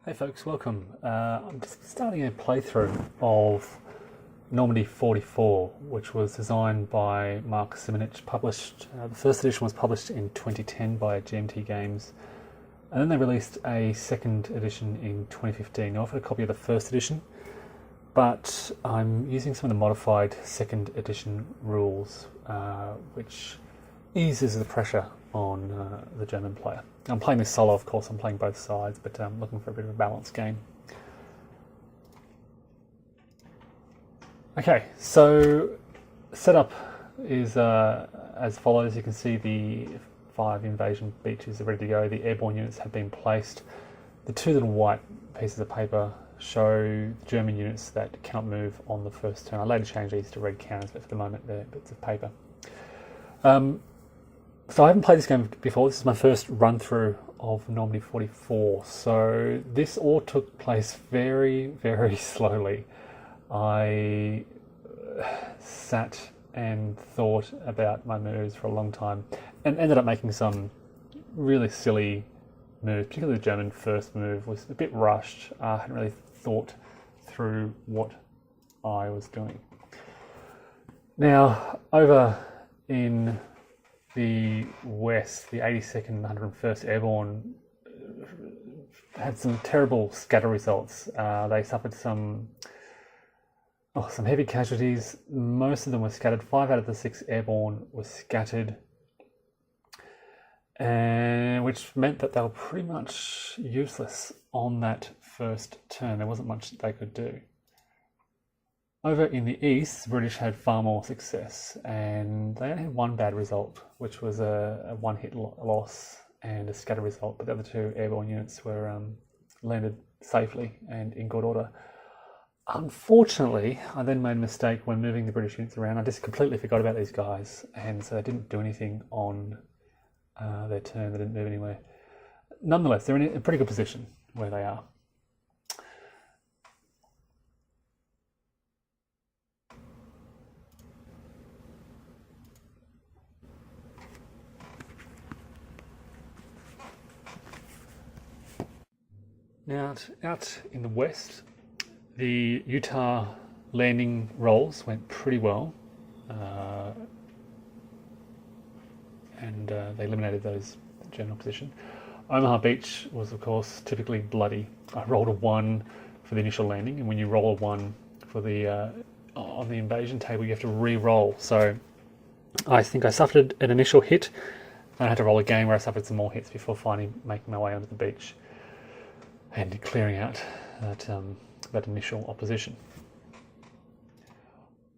Hey folks, welcome. I'm just starting a playthrough of Normandy 44, which was designed by Mark Simonitch, published, the first edition was published in 2010 by GMT Games, and then they released a second edition in 2015. I offered a copy of the first edition, but I'm using some of the modified second edition rules, which eases the pressure on the German player. I'm playing this solo, of course, I'm playing both sides, but I'm looking for a bit of a balanced game. Okay, so setup is as follows. You can see the 5 invasion beaches are ready to go. The airborne units have been placed. The 2 little white pieces of paper show German units that cannot move on the first turn. I later change these to red counters, but for the moment they're bits of paper. So I haven't played this game before. This is my first run through of Normandy 44. So this all took place very, very slowly. I sat and thought about my moves for a long time and ended up making some really silly moves. Particularly the German first move was a bit rushed. I hadn't really thought through what I was doing. Now, over in the West, the 82nd and 101st Airborne had some terrible scatter results. They suffered some heavy casualties. Most of them were scattered. 5 out of the 6 Airborne were scattered, and which meant that they were pretty much useless on that first turn. There wasn't much that they could do. Over in the East, the British had far more success, and they only had one bad result, which was a one-hit loss and a scatter result, but the other 2 airborne units were landed safely and in good order. Unfortunately, I then made a mistake when moving the British units around. I just completely forgot about these guys, and so they didn't do anything on their turn. They didn't move anywhere. Nonetheless, they're in a pretty good position where they are. Now, out in the West, the Utah landing rolls went pretty well, and they eliminated those German opposition. Omaha Beach was, of course, typically bloody. I rolled a 1 for the initial landing, and when you roll a 1 for the on the invasion table, you have to re-roll. So I think I suffered an initial hit, and I had to roll again where I suffered some more hits before finally making my way onto the beach and clearing out that initial opposition.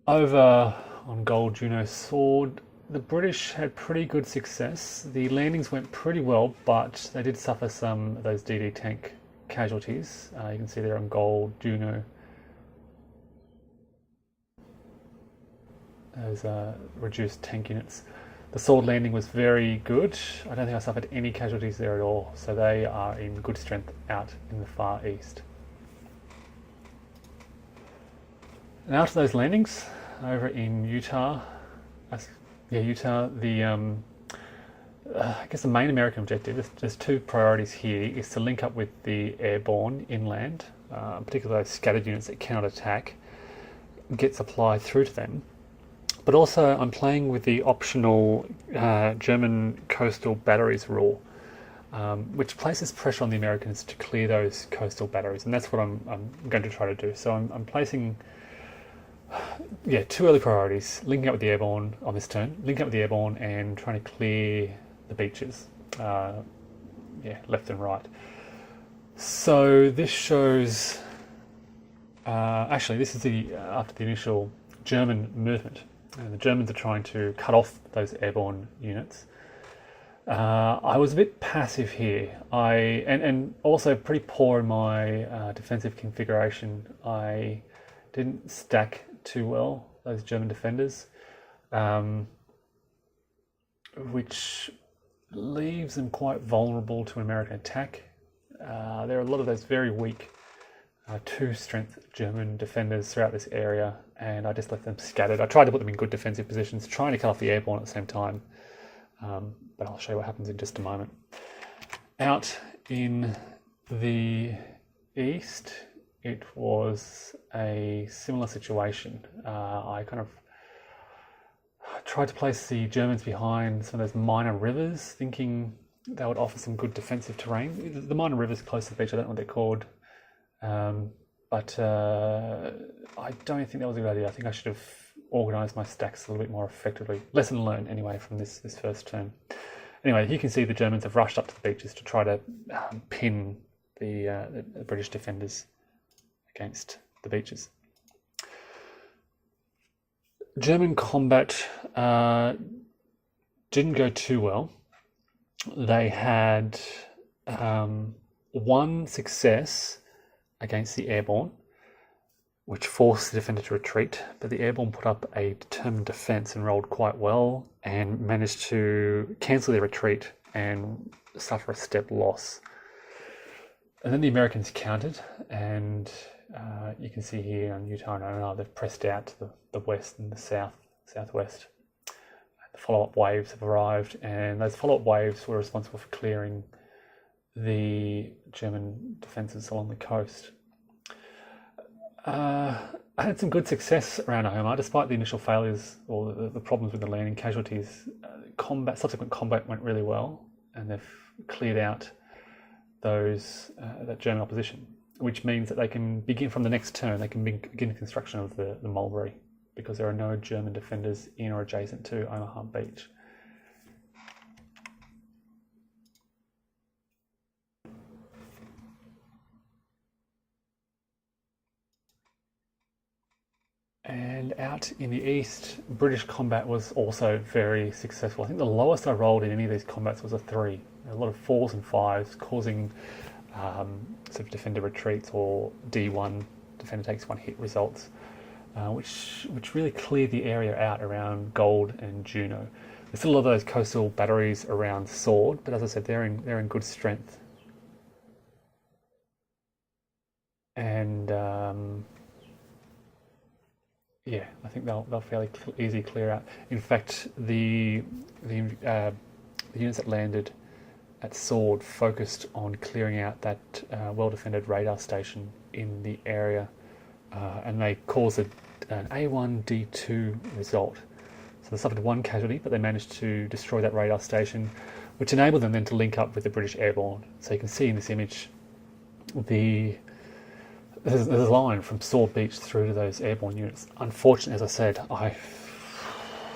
Over on Gold Juno Sword, the British had pretty good success. The landings went pretty well, but they did suffer some of those DD tank casualties. You can see there on Gold Juno, those reduced tank units. The sword landing was very good. I don't think I suffered any casualties there at all, so they are in good strength out in the far east. And after those landings, over in Utah, the I guess the main American objective, there's 2 priorities here, is to link up with the airborne inland, particularly those scattered units that cannot attack, get supply through to them. But also I'm playing with the optional German coastal batteries rule, which places pressure on the Americans to clear those coastal batteries, and that's what I'm going to try to do. So I'm placing 2 early priorities, linking up with the airborne on this turn, linking up with the airborne and trying to clear the beaches, left and right. So this shows, actually this is after the initial German movement. And the Germans are trying to cut off those airborne units. I was a bit passive here. And also pretty poor in my defensive configuration. I didn't stack too well those German defenders, which leaves them quite vulnerable to an American attack. There are a lot of those very weak 2-strength German defenders throughout this area, and I just left them scattered. I tried to put them in good defensive positions, trying to cut off the airborne at the same time, but I'll show you what happens in just a moment. Out in the east, it was a similar situation. I kind of tried to place the Germans behind some of those minor rivers, thinking they would offer some good defensive terrain. The minor rivers close to the beach, I don't know what they're called, but I don't think that was a good idea. I think I should have organised my stacks a little bit more effectively. Lesson learned, anyway, from this first turn. Anyway, you can see the Germans have rushed up to the beaches to try to pin the British defenders against the beaches. German combat didn't go too well. They had one success against the airborne, which forced the defender to retreat, but the airborne put up a determined defence and rolled quite well and managed to cancel their retreat and suffer a step loss. And then the Americans countered, and you can see here on Utah and Omaha, they've pressed out to the west and the southwest. The follow-up waves have arrived, and those follow-up waves were responsible for clearing the German defences along the coast. I had some good success around Omaha, despite the initial failures or the problems with the landing casualties. Subsequent combat went really well, and they've cleared out that German opposition, which means that they can begin from the next turn. They can begin construction of the Mulberry, because there are no German defenders in or adjacent to Omaha Beach. And out in the east, British combat was also very successful. I think the lowest I rolled in any of these combats was a 3. A lot of 4s and 5s, causing sort of defender retreats or D1, defender takes 1 hit results, which really cleared the area out around Gold and Juno. There's still a lot of those coastal batteries around Sword, but as I said, they're in good strength. And yeah, I think they'll fairly easy clear out. In fact, the units that landed at Sword focused on clearing out that well-defended radar station in the area, and they caused an A1D2 result. So they suffered 1 casualty, but they managed to destroy that radar station, which enabled them then to link up with the British airborne. So you can see in this image there's a line from Sword Beach through to those airborne units. Unfortunately, as I said, I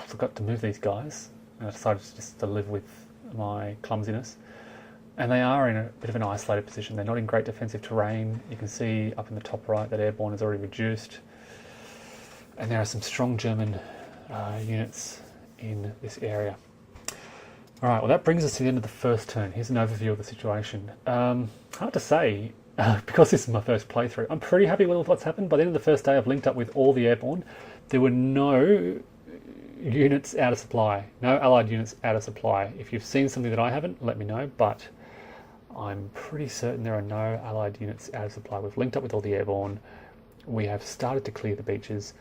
forgot to move these guys, and I decided just to live with my clumsiness. And they are in a bit of an isolated position. They're not in great defensive terrain. You can see up in the top right that airborne is already reduced. And there are some strong German units in this area. All right, well, that brings us to the end of the first turn. Here's an overview of the situation. Hard to say, because this is my first playthrough. I'm pretty happy with what's happened. By the end of the first day, I've linked up with all the airborne. There were no units out of supply, no allied units out of supply. If you've seen something that I haven't, let me know, but I'm pretty certain there are no allied units out of supply. We've linked up with all the airborne. We have started to clear the beaches.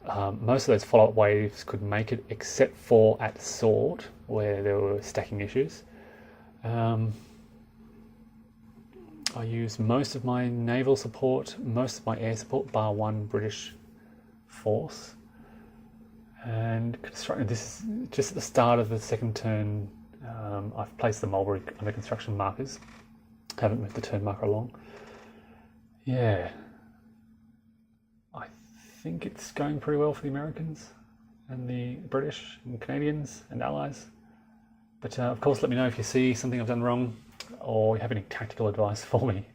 Most of those follow-up waves could make it, except for at Sword, where there were stacking issues. I used most of my naval support, most of my air support, bar 1 British force. And this is just at the start of the second turn. I've placed the Mulberry under construction markers. Haven't moved the turn marker along. Yeah. I think it's going pretty well for the Americans and the British and Canadians and Allies. But of course, let me know if you see something I've done wrong, or you have any tactical advice for me.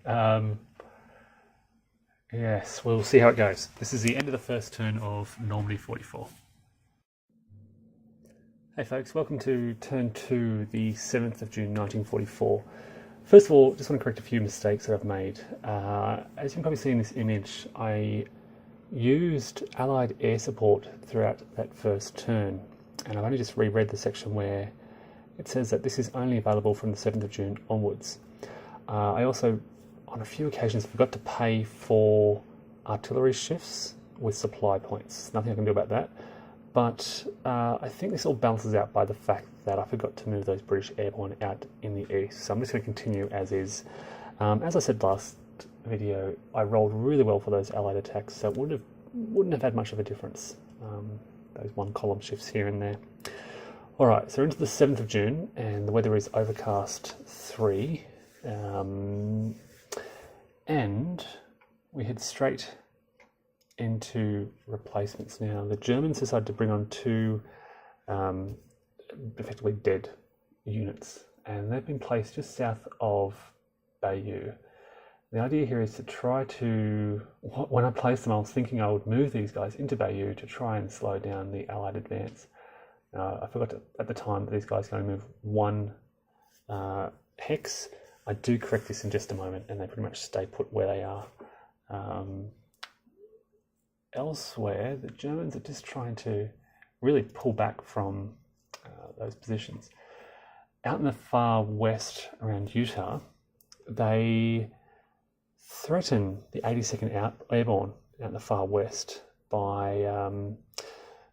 Yes, we'll see how it goes. This is the end of the first turn of Normandy 44. Hey folks, welcome to turn 2, the 7th of June 1944. First of all, just want to correct a few mistakes that I've made. As you can probably see in this image, I used Allied air support throughout that first turn, and I've only just reread the section where it says that this is only available from the 7th of June onwards. I also, on a few occasions, forgot to pay for artillery shifts with supply points. Nothing I can do about that. But I think this all balances out by the fact that I forgot to move those British airborne out in the east. So I'm just going to continue as is. As I said last that video, I rolled really well for those Allied attacks, so it wouldn't have had much of a difference. Those one column shifts here and there. Alright, so we're into the 7th of June, and the weather is overcast 3. And we head straight into replacements now. The Germans decided to bring on 2 effectively dead units, and they've been placed just south of Bayeux. The idea here is to try to, when I placed them, I was thinking I would move these guys into Bayeux to try and slow down the Allied advance. I forgot at the time that these guys can only move 1 hex. I do correct this in just a moment, and they pretty much stay put where they are. Elsewhere, the Germans are just trying to really pull back from those positions. Out in the far west around Utah, they threaten the 82nd Airborne out in the far west by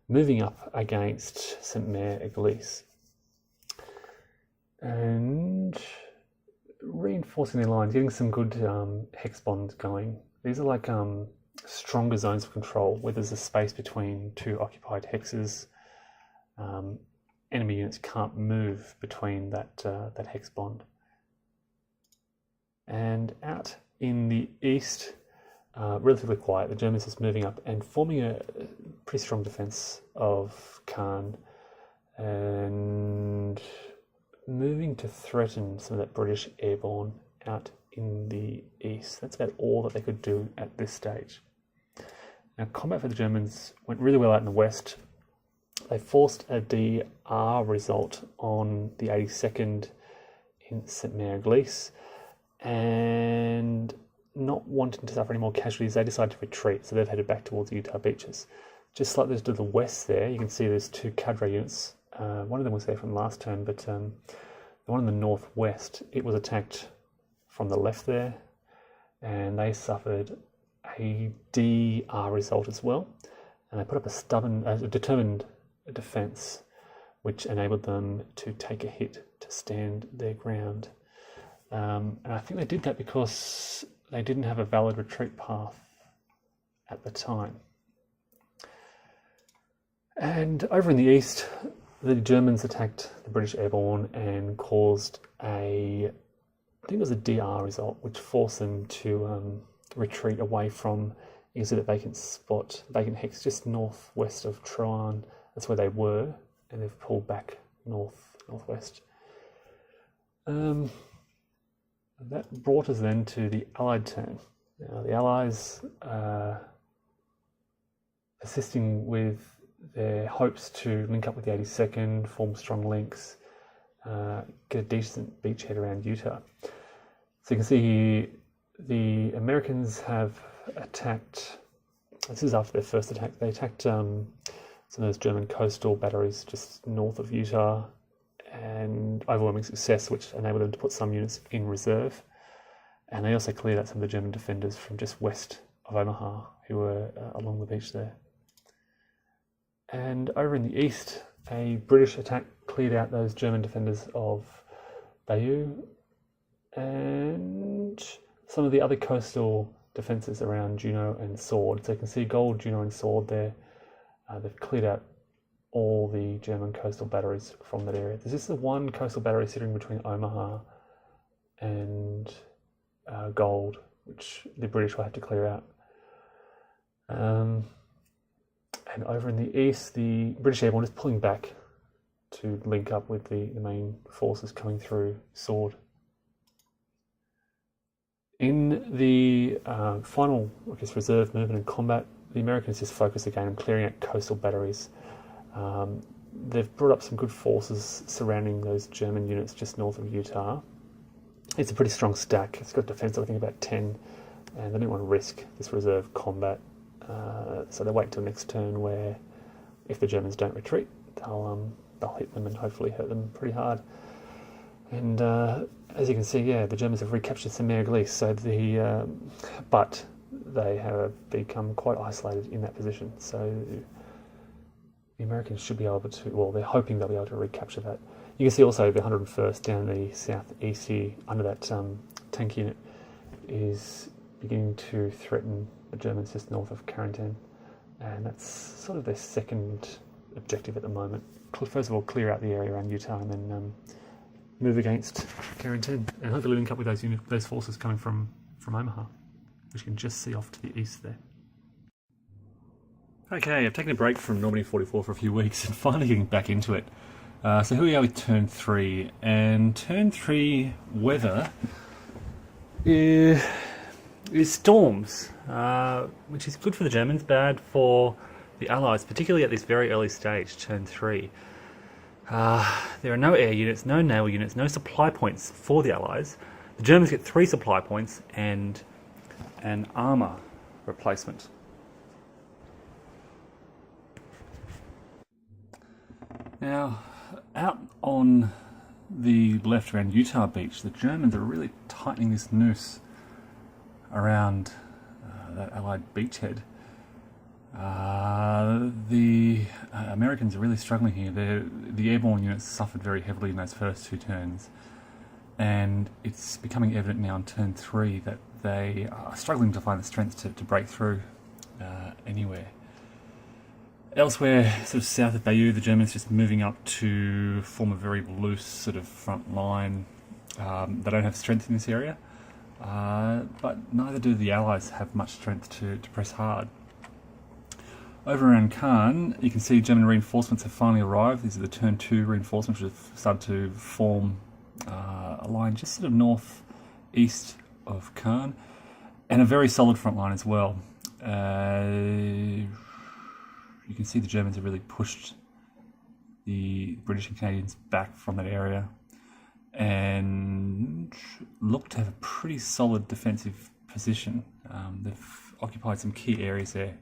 moving up against Sainte-Mère-Église and reinforcing their lines, getting some good hex bonds going. These are like stronger zones of control where there's a space between 2 occupied hexes. Enemy units can't move between that hex bond. And out in the east, relatively quiet, the Germans just moving up and forming a pretty strong defense of Caen and moving to threaten some of that British airborne out in the east. That's about all that they could do at this stage. Now, combat for the Germans went really well out in the west. They forced a DR result on the 82nd in Sainte-Mère-Église, and not wanting to suffer any more casualties, they decided to retreat, so they've headed back towards the Utah beaches. Just slightly to the west there, you can see there's 2 cadre units. One of them was there from last turn, but the one in the northwest, it was attacked from the left there, and they suffered a DR result as well. And they put up a determined defense, which enabled them to take a hit to stand their ground. And I think they did that because they didn't have a valid retreat path at the time. And over in the east, the Germans attacked the British airborne and caused I think it was a DR result, which forced them to retreat away from that vacant hex just northwest of Troarn. That's where they were, and they've pulled back northwest. That brought us then to the Allied turn. Now, the Allies assisting with their hopes to link up with the 82nd, form strong links, get a decent beachhead around Utah. So you can see here the Americans have attacked, this is after their first attack, they attacked some of those German coastal batteries just north of Utah, and overwhelming success, which enabled them to put some units in reserve. And they also cleared out some of the German defenders from just west of Omaha who were along the beach there. And over in the east, a British attack cleared out those German defenders of Bayeux and some of the other coastal defences around Juno and Sword. So you can see Gold, Juno and Sword there. They've cleared out all the German coastal batteries from that area. There's just the one coastal battery sitting between Omaha and Gold, which the British will have to clear out. And over in the east, the British airborne is pulling back to link up with the main forces coming through Sword. In the final, reserve movement and combat, the Americans just focus again on clearing out coastal batteries. They've brought up some good forces surrounding those German units just north of Utah. It's a pretty strong stack. It's got defense, I think, about 10, and they don't want to risk this reserve combat. So they wait till next turn, where if the Germans don't retreat, they'll hit them and hopefully hurt them pretty hard. And as you can see, the Germans have recaptured Sainte-Mère-Église, so but they have become quite isolated in that position. So the Americans should be able to, well, they're hoping they'll be able to recapture that. You can see also the 101st down the southeast here, under that tank unit, is beginning to threaten the Germans just north of Carentan, and that's sort of their second objective at the moment. First of all, clear out the area around Utah, and then move against Carentan, and hopefully link up with those forces coming from Omaha, which you can just see off to the east there. Okay, I've taken a break from Normandy 44 for a few weeks and finally getting back into it. So here we are with turn 3, and turn 3 weather is storms, which is good for the Germans, bad for the Allies, particularly at this very early stage, turn 3. There are no air units, no naval units, no supply points for the Allies. The Germans get 3 supply points and an armour replacement. Now, out on the left around Utah Beach, the Germans are really tightening this noose around that Allied beachhead. The Americans are really struggling here. The airborne units suffered very heavily in those first 2 turns, and it's becoming evident now in turn 3 that they are struggling to find the strength to break through anywhere. Elsewhere, sort of south of Bayeux, the Germans just moving up to form a very loose sort of front line. They don't have strength in this area, but neither do the Allies have much strength to press hard. Over around Caen, you can see German reinforcements have finally arrived. These are the turn 2 reinforcements, which have started to form a line just sort of northeast of Caen, and a very solid front line as well. You can see the Germans have really pushed the British and Canadians back from that area and look to have a pretty solid defensive position. They've occupied some key areas there,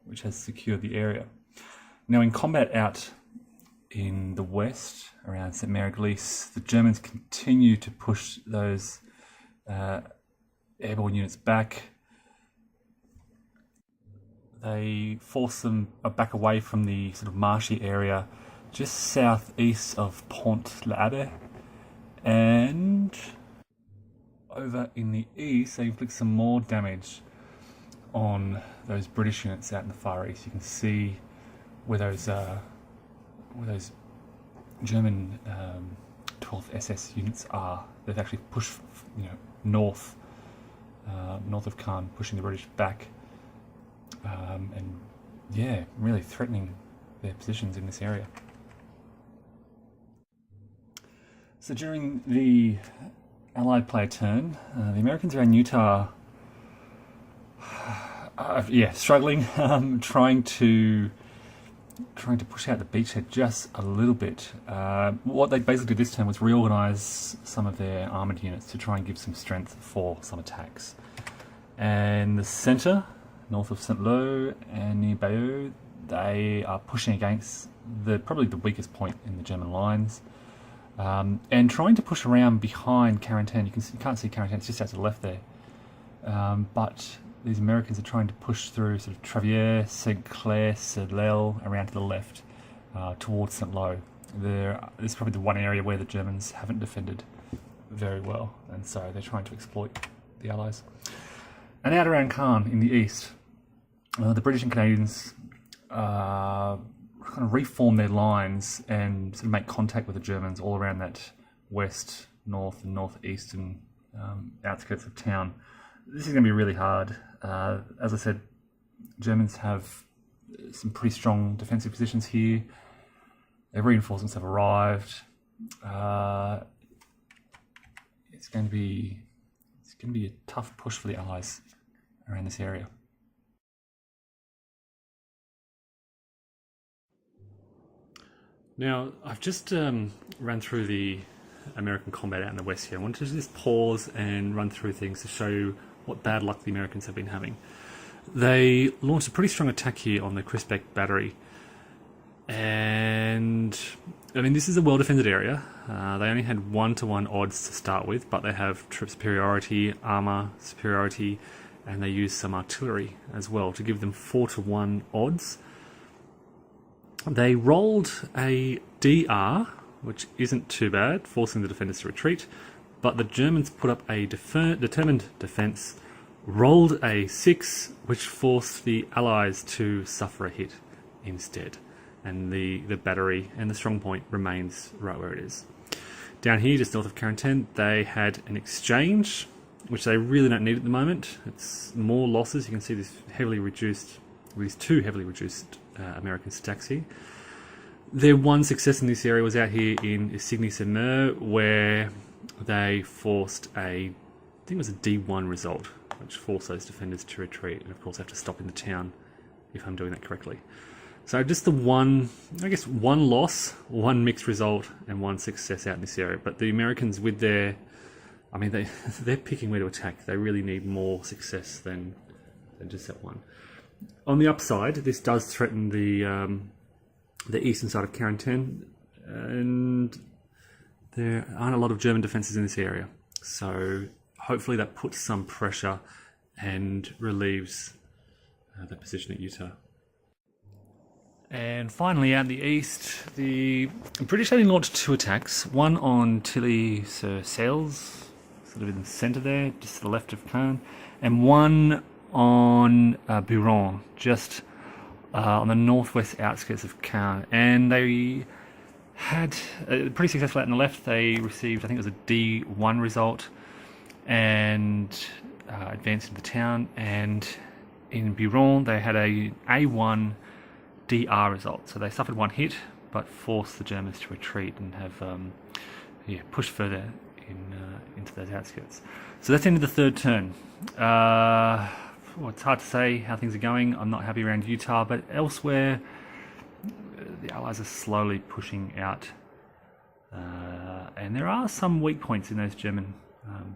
which has secured the area. Now, in combat out in the west, around St. Mary-Glise, the Germans continue to push those airborne units back. They force them back away from the sort of marshy area just southeast of Pont-l'Abbé, and over in the east they inflict some more damage on those British units out in the far east. You can see where those German 12th SS units are. They've actually pushed, north of Caen, pushing the British back. And yeah, really threatening their positions in this area. So during the Allied player turn, the Americans around Utah are struggling, trying to push out the beachhead just a little bit. What they basically did this turn was reorganise some of their armoured units to try and give some strength for some attacks. And the centre, north of Saint-Lô and near Bayeux, they are pushing against probably the weakest point in the German lines, and trying to push around behind Carentan. You can't see Carentan; it's just out to the left there. But these Americans are trying to push through sort of Travier, St. Clair, Sedlel, around to the left, towards Saint-Lô. This is probably the one area where the Germans haven't defended very well, and so they're trying to exploit the Allies. And out around Caen in the east, the British and Canadians kind of reform their lines and sort of make contact with the Germans all around that west, north and northeastern outskirts of town. This is going to be really hard. As I said, Germans have some pretty strong defensive positions here. Their reinforcements have arrived. It's going to be a tough push for the Allies around this area. Now, I've just ran through the American combat out in the west here. I wanted to just pause and run through things to show you what bad luck the Americans have been having. They launched a pretty strong attack here on the Crispec battery, and I mean, this is a well-defended area. They only had 1-to-1 odds to start with, but they have troop superiority, armour superiority, and they use some artillery as well to give them 4-to-1 odds. They rolled a DR, which isn't too bad, forcing the defenders to retreat, but the Germans put up a determined defence rolled a 6, which forced the Allies to suffer a hit instead. And the battery and the strong point remains right where it is. Down here, just north of Carentan, they had an exchange, which they really don't need at the moment. It's more losses. You can see these two heavily reduced American stacks here. Their one success in this area was out here in Isigny-sur-Mer, where they forced I think it was a D1 result, which forced those defenders to retreat, and of course have to stop in the town, if I'm doing that correctly. So just the one loss, one mixed result, and one success out in this area. But the Americans with they're picking where to attack. They really need more success than just that one. On the upside, this does threaten the eastern side of Carentan, and there aren't a lot of German defences in this area. So hopefully that puts some pressure and relieves the position at Utah. And finally, out in the east, the British only launched 2 attacks. One on Tilly-sur-Seulles, sort of in the centre there, just to the left of Caen, and one on Buron, just on the northwest outskirts of Caen. And they had a pretty successful out on the left. They received, I think it was a D1 result, and advanced into the town. And in Buron, they had a A1 DR result. So they suffered one hit, but forced the Germans to retreat and have pushed further into those outskirts. So that's the end of the third turn. It's hard to say how things are going. I'm not happy around Utah, but elsewhere, the Allies are slowly pushing out. And there are some weak points in those German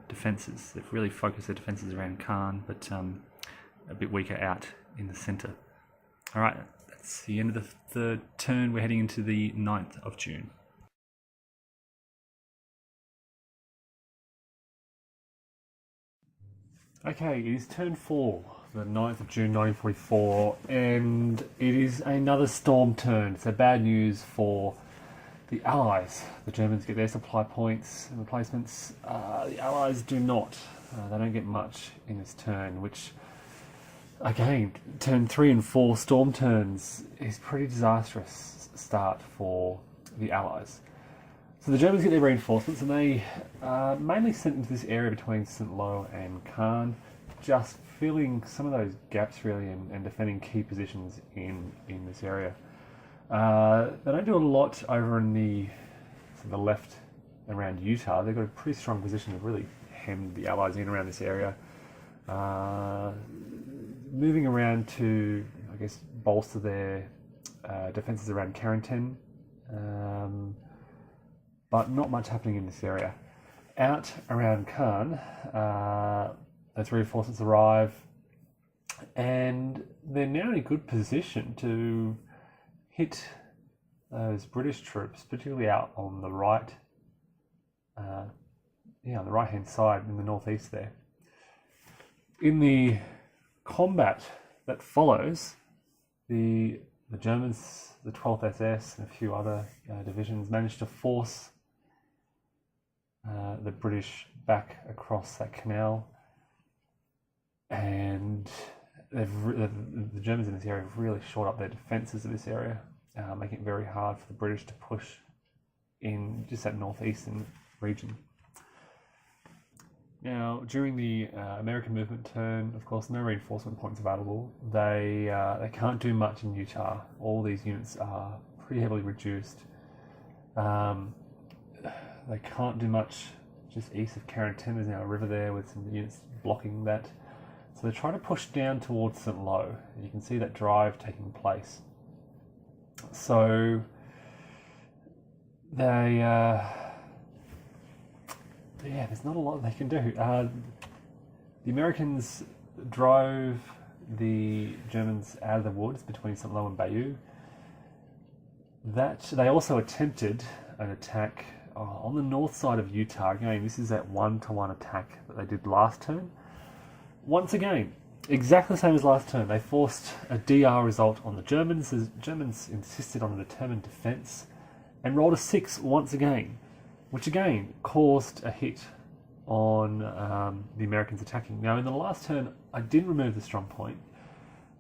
defences. They've really focused their defences around Caen, but a bit weaker out in the centre. All right, that's the end of the third turn. We're heading into the 9th of June. Okay, it is turn 4, the 9th of June 1944, and it is another storm turn. So bad news for the Allies. The Germans get their supply points and replacements. The Allies do not. They don't get much in this turn, which, again, turn 3 and 4 storm turns is pretty disastrous start for the Allies. So the Germans get their reinforcements, and they mainly sent into this area between Saint-Lô and Caen, just filling some of those gaps really and defending key positions in this area. They don't do a lot over in the left around Utah. They've got a pretty strong position to really hem the Allies in around this area. Moving around to, I guess, bolster their defences around Carentan. But not much happening in this area. Out around Caen, those reinforcements arrive, and they're now in a good position to hit those British troops, particularly out on the right, on the right-hand side in the northeast there. In the combat that follows, the Germans, the 12th SS, and a few other divisions managed to force the British back across that canal, and the Germans in this area have really shored up their defences of this area, making it very hard for the British to push in just that northeastern region. Now, during the American movement turn, of course, no reinforcement points available. They can't do much in Utah. All these units are pretty heavily reduced. They can't do much just east of Carentan. There's now a river there with some units blocking that. So they're trying to push down towards Saint-Lô. And you can see that drive taking place. So they... there's not a lot they can do. The Americans drove the Germans out of the woods between Saint-Lô and Bayeux. They also attempted an attack on the north side of Utah. Again, this is that 1-to-1 attack that they did last turn. Once again, exactly the same as last turn. They forced a DR result on the Germans. The Germans insisted on a determined defence and rolled a 6 once again, which again caused a hit on the Americans attacking. Now, in the last turn, I did remove the strong point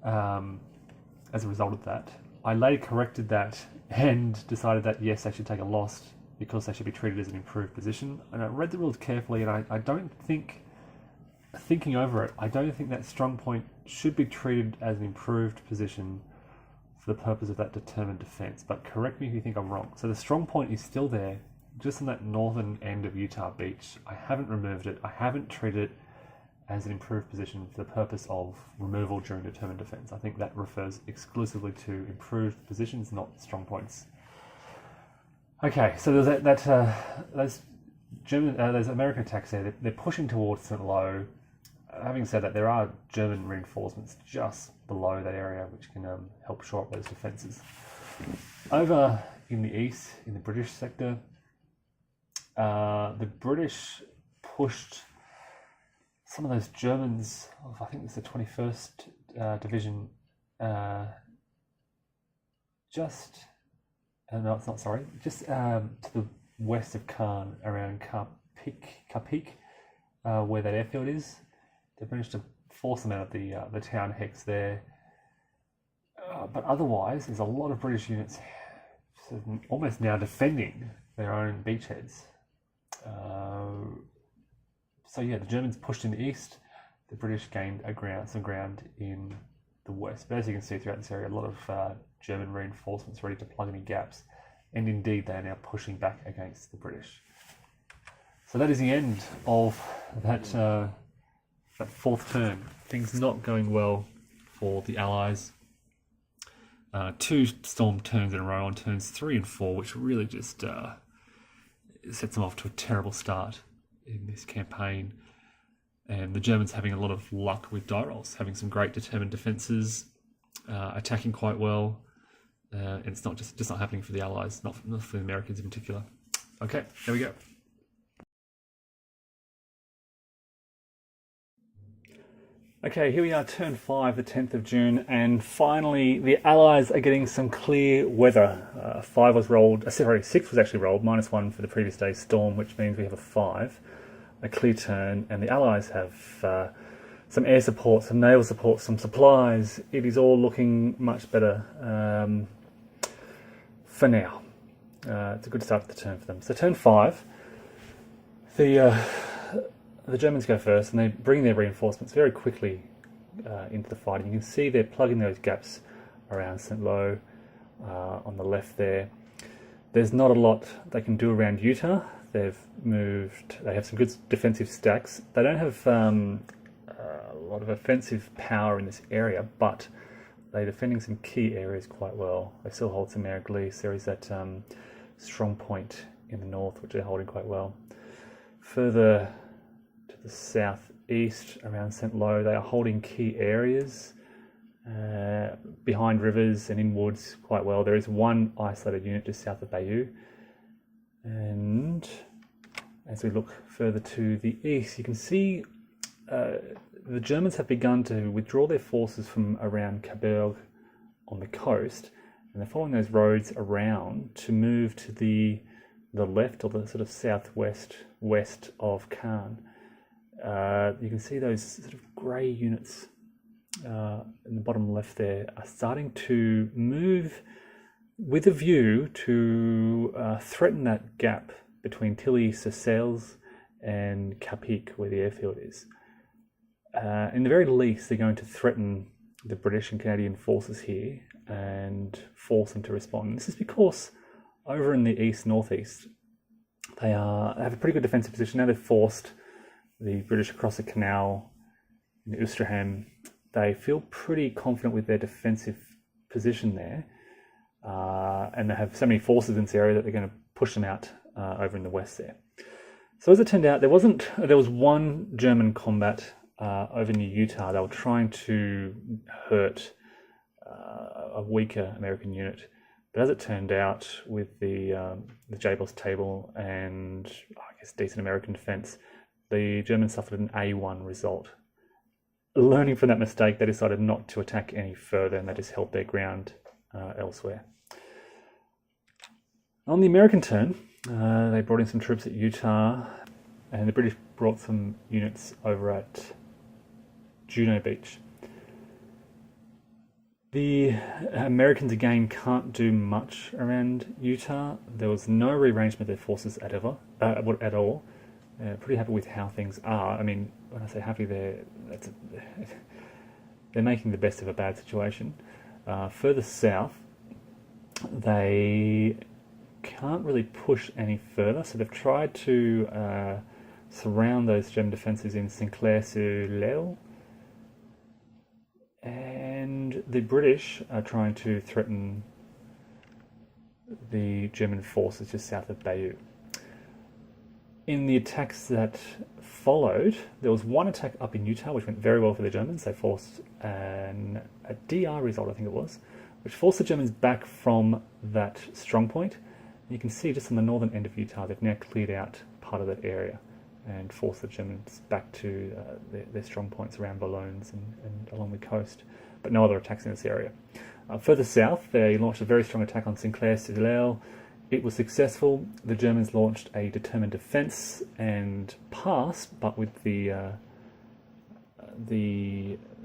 as a result of that. I later corrected that and decided that, yes, they should take a loss because they should be treated as an improved position. And I read the rules carefully, and I don't think, thinking over it, I don't think that strong point should be treated as an improved position for the purpose of that determined defense. But correct me if you think I'm wrong. So the strong point is still there, just on that northern end of Utah Beach. I haven't removed it. I haven't treated it as an improved position for the purpose of removal during determined defense. I think that refers exclusively to improved positions, not strong points. Okay, so there's those American attacks there. They're pushing towards St. Lo. Having said that, there are German reinforcements just below that area, which can help shore up those defences. Over in the east, in the British sector, the British pushed some of those Germans, I think it's the 21st Division, just to the west of Caen, around Kapik, where that airfield is. They managed to force them out of the town hex there. But otherwise, there's a lot of British units almost now defending their own beachheads. So yeah, the Germans pushed in the east, the British gained some ground in the west. But as you can see throughout this area, a lot of German reinforcements ready to plug any gaps, and indeed they are now pushing back against the British. So that is the end of that fourth turn. Things not going well for the Allies. 2 storm turns in a row on turns 3 and 4, which really just sets them off to a terrible start in this campaign. And the Germans having a lot of luck with die rolls, having some great determined defences, attacking quite well. And it's not just not happening for the Allies, not for the Americans in particular. Okay, there we go. Okay, here we are, turn 5, the 10th of June, and finally the Allies are getting some clear weather. 6 was actually rolled, -1 for the previous day's storm, which means we have a 5, a clear turn, and the Allies have some air support, some naval support, some supplies. It is all looking much better for now. It's a good start to the turn for them. So turn 5, the Germans go first, and they bring their reinforcements very quickly into the fight. You can see they're plugging those gaps around St. Lo on the left there. There's not a lot they can do around Utah. They have some good defensive stacks. They don't have a lot of offensive power in this area, but they're defending some key areas quite well. They still hold some air Greece. There is that strong point in the north, which they're holding quite well. Further to the southeast around St. Lo, they are holding key areas behind rivers and in woods quite well. There is one isolated unit just south of Bayeux. And as we look further to the east, you can see the Germans have begun to withdraw their forces from around Cabourg on the coast, and they're following those roads around to move to the left, or the sort of west of Caen. You can see those sort of grey units in the bottom left there are starting to move with a view to threaten that gap between Tilly-sur-Seulles and Kapik, where the airfield is. In the very least, they're going to threaten the British and Canadian forces here and force them to respond. This is because over in the northeast, they have a pretty good defensive position. Now they've forced the British across the canal in Ouistreham. They feel pretty confident with their defensive position there, and they have so many forces in this area that they're going to push them out over in the west there. So as it turned out, there was one German combat over near Utah. They were trying to hurt a weaker American unit, but as it turned out, with the J-boss table and I guess decent American defense, the Germans suffered an A1 result. Learning from that mistake, they decided not to attack any further, and they just held their ground elsewhere. On the American turn, they brought in some troops at Utah, and the British brought some units over at Juno Beach. The Americans again can't do much around Utah. There was no rearrangement of their forces at all. Pretty happy with how things are. I mean, when I say happy, they're making the best of a bad situation. Further south, they can't really push any further, so they've tried to surround those German defences in Saint-Clair-sur-l'Isle, and the British are trying to threaten the German forces just south of Bayeux. In the attacks that followed, there was one attack up in Utah which went very well for the Germans. They forced a DR result, I think it was, which forced the Germans back from that strong point. You can see just on the northern end of Utah, they've now cleared out part of that area and forced the Germans back to their strong points around Valognes and along the coast, but no other attacks in this area. Further south, they launched a very strong attack on Saint-Clair-sur-l'Isle. It was successful. The Germans launched a determined defence and passed, but with the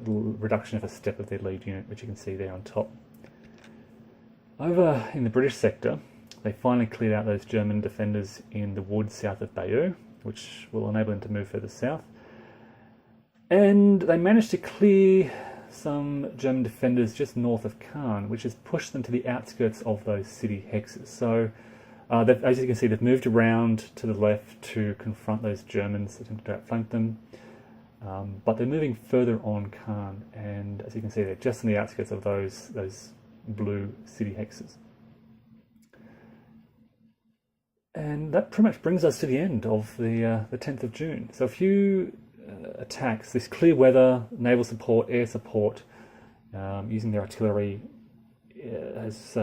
reduction of a step of their lead unit, which you can see there on top. Over in the British sector, they finally cleared out those German defenders in the woods south of Bayeux, which will enable them to move further south. And they managed to clear some German defenders just north of Caen, which has pushed them to the outskirts of those city hexes. So, as you can see, they've moved around to the left to confront those Germans attempting to outflank them. But they're moving further on Caen, and as you can see, they're just on the outskirts of those blue city hexes. And that pretty much brings us to the end of the 10th of June. So a few attacks, this clear weather, naval support, air support, using their artillery has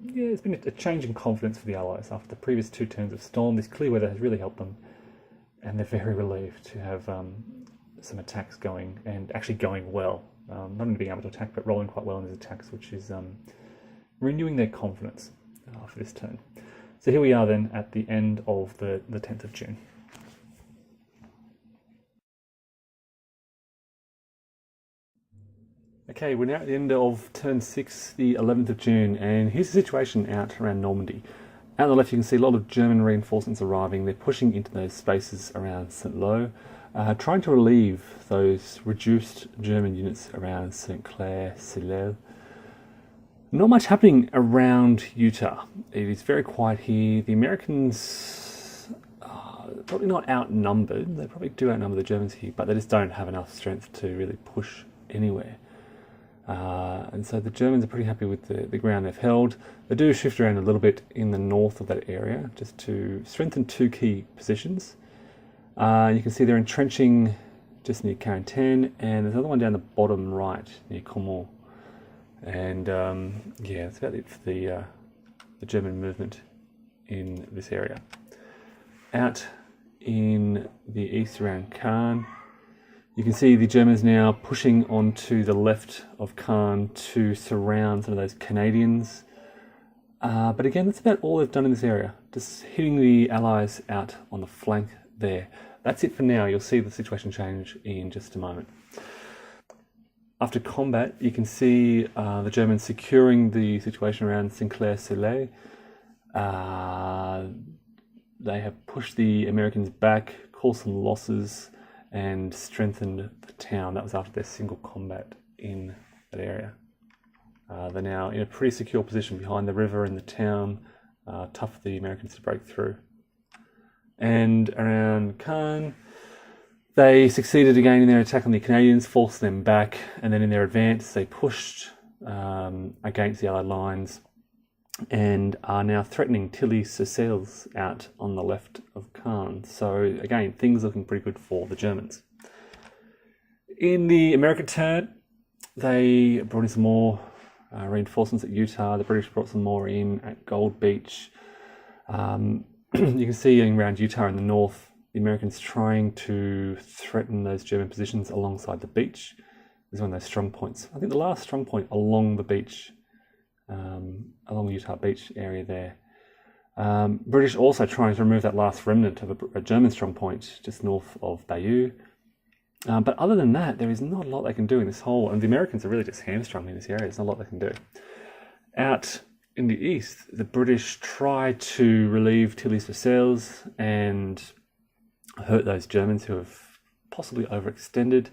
it's been a change in confidence for the Allies. After the previous two turns of storm, this clear weather has really helped them, and they're very relieved to have some attacks going, and actually going well. Not only being able to attack, but rolling quite well in these attacks, which is renewing their confidence for this turn. So here we are then at the end of the 10th of June. Okay, we're now at the end of turn 6, the 11th of June, and here's the situation out around Normandy. Out on the left you can see a lot of German reinforcements arriving. They're pushing into those spaces around Saint-Lô, trying to relieve those reduced German units around Saint-Clair-sur-l'Isle. Not much happening around Utah. It is very quiet here. The Americans are probably not outnumbered. They probably do outnumber the Germans here, but they just don't have enough strength to really push anywhere. And so the Germans are pretty happy with the ground they've held. They do shift around a little bit in the north of that area just to strengthen two key positions. You can see they're entrenching just near Carentan, and there's another one down the bottom right near Caumont. And yeah, that's about it for the German movement in this area. Out in the east around Caen, you can see the Germans now pushing onto the left of Caen to surround some of those Canadians. But again, that's about all they've done in this area, just hitting the Allies out on the flank there. That's it for now. You'll see the situation change in just a moment. After combat, you can see the Germans securing the situation around Saint-Clair-sur-l'Isle. They have pushed the Americans back, caused some losses, and strengthened the town. That was after their single combat in that area. They're now in a pretty secure position behind the river and the town. Tough for the Americans to break through. And around Caen, they succeeded again in their attack on the Canadians, forced them back, and then in their advance they pushed against the Allied lines and are now threatening Tilly-sur-Seulles out on the left of Caen. So again, things looking pretty good for the Germans. In the American turn, they brought in some more reinforcements at Utah. The British brought some more in at Gold Beach. You can see around Utah in the north, the Americans trying to threaten those German positions alongside the beach. This is one of those strong points. I think the last strong point along the beach, along the Utah Beach area there. British also trying to remove that last remnant of a German strongpoint just north of Bayeux. But other than that, there is not a lot they can do in this whole, and the Americans are really just hamstrung in this area. There's not a lot they can do. Out in the east, the British try to relieve Tilly-sur-Seulles and hurt those Germans who have possibly overextended.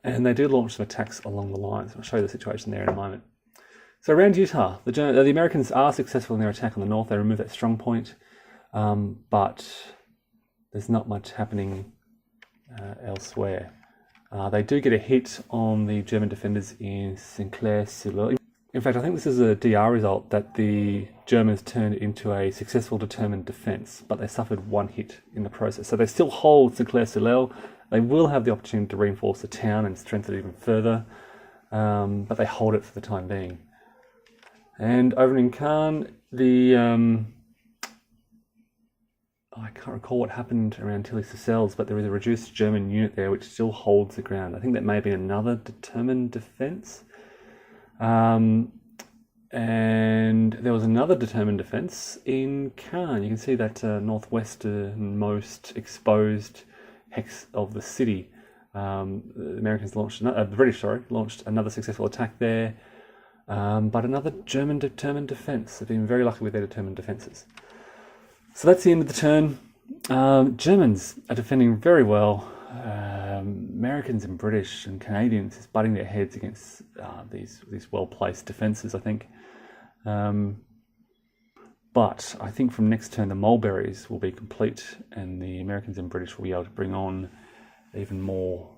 And they do launch some attacks along the lines. I'll show you the situation there in a moment. So around Utah, the Americans are successful in their attack on the north. They remove that strong point, but there's not much happening elsewhere. They do get a hit on the German defenders in Sinclair-sur-Loire. In fact, I think this is a DR result that the Germans turned into a successful determined defence, but they suffered one hit in the process. So they still hold Sinclair-sur-Loire. They will have the opportunity to reinforce the town and strengthen it even further, but they hold it for the time being. And over in Caen, I can't recall what happened around Tilly-sur-Seulles, but there is a reduced German unit there which still holds the ground. I think that may be another determined defence. And there was another determined defence in Caen. You can see that northwesternmost exposed hex of the city. The Americans the British launched another successful attack there. But another German determined defence. They've been very lucky with their determined defences. So that's the end of the turn. Germans are defending very well. Americans and British and Canadians is butting their heads against these well-placed defences, I think. But I think from next turn the mulberries will be complete and the Americans and British will be able to bring on even more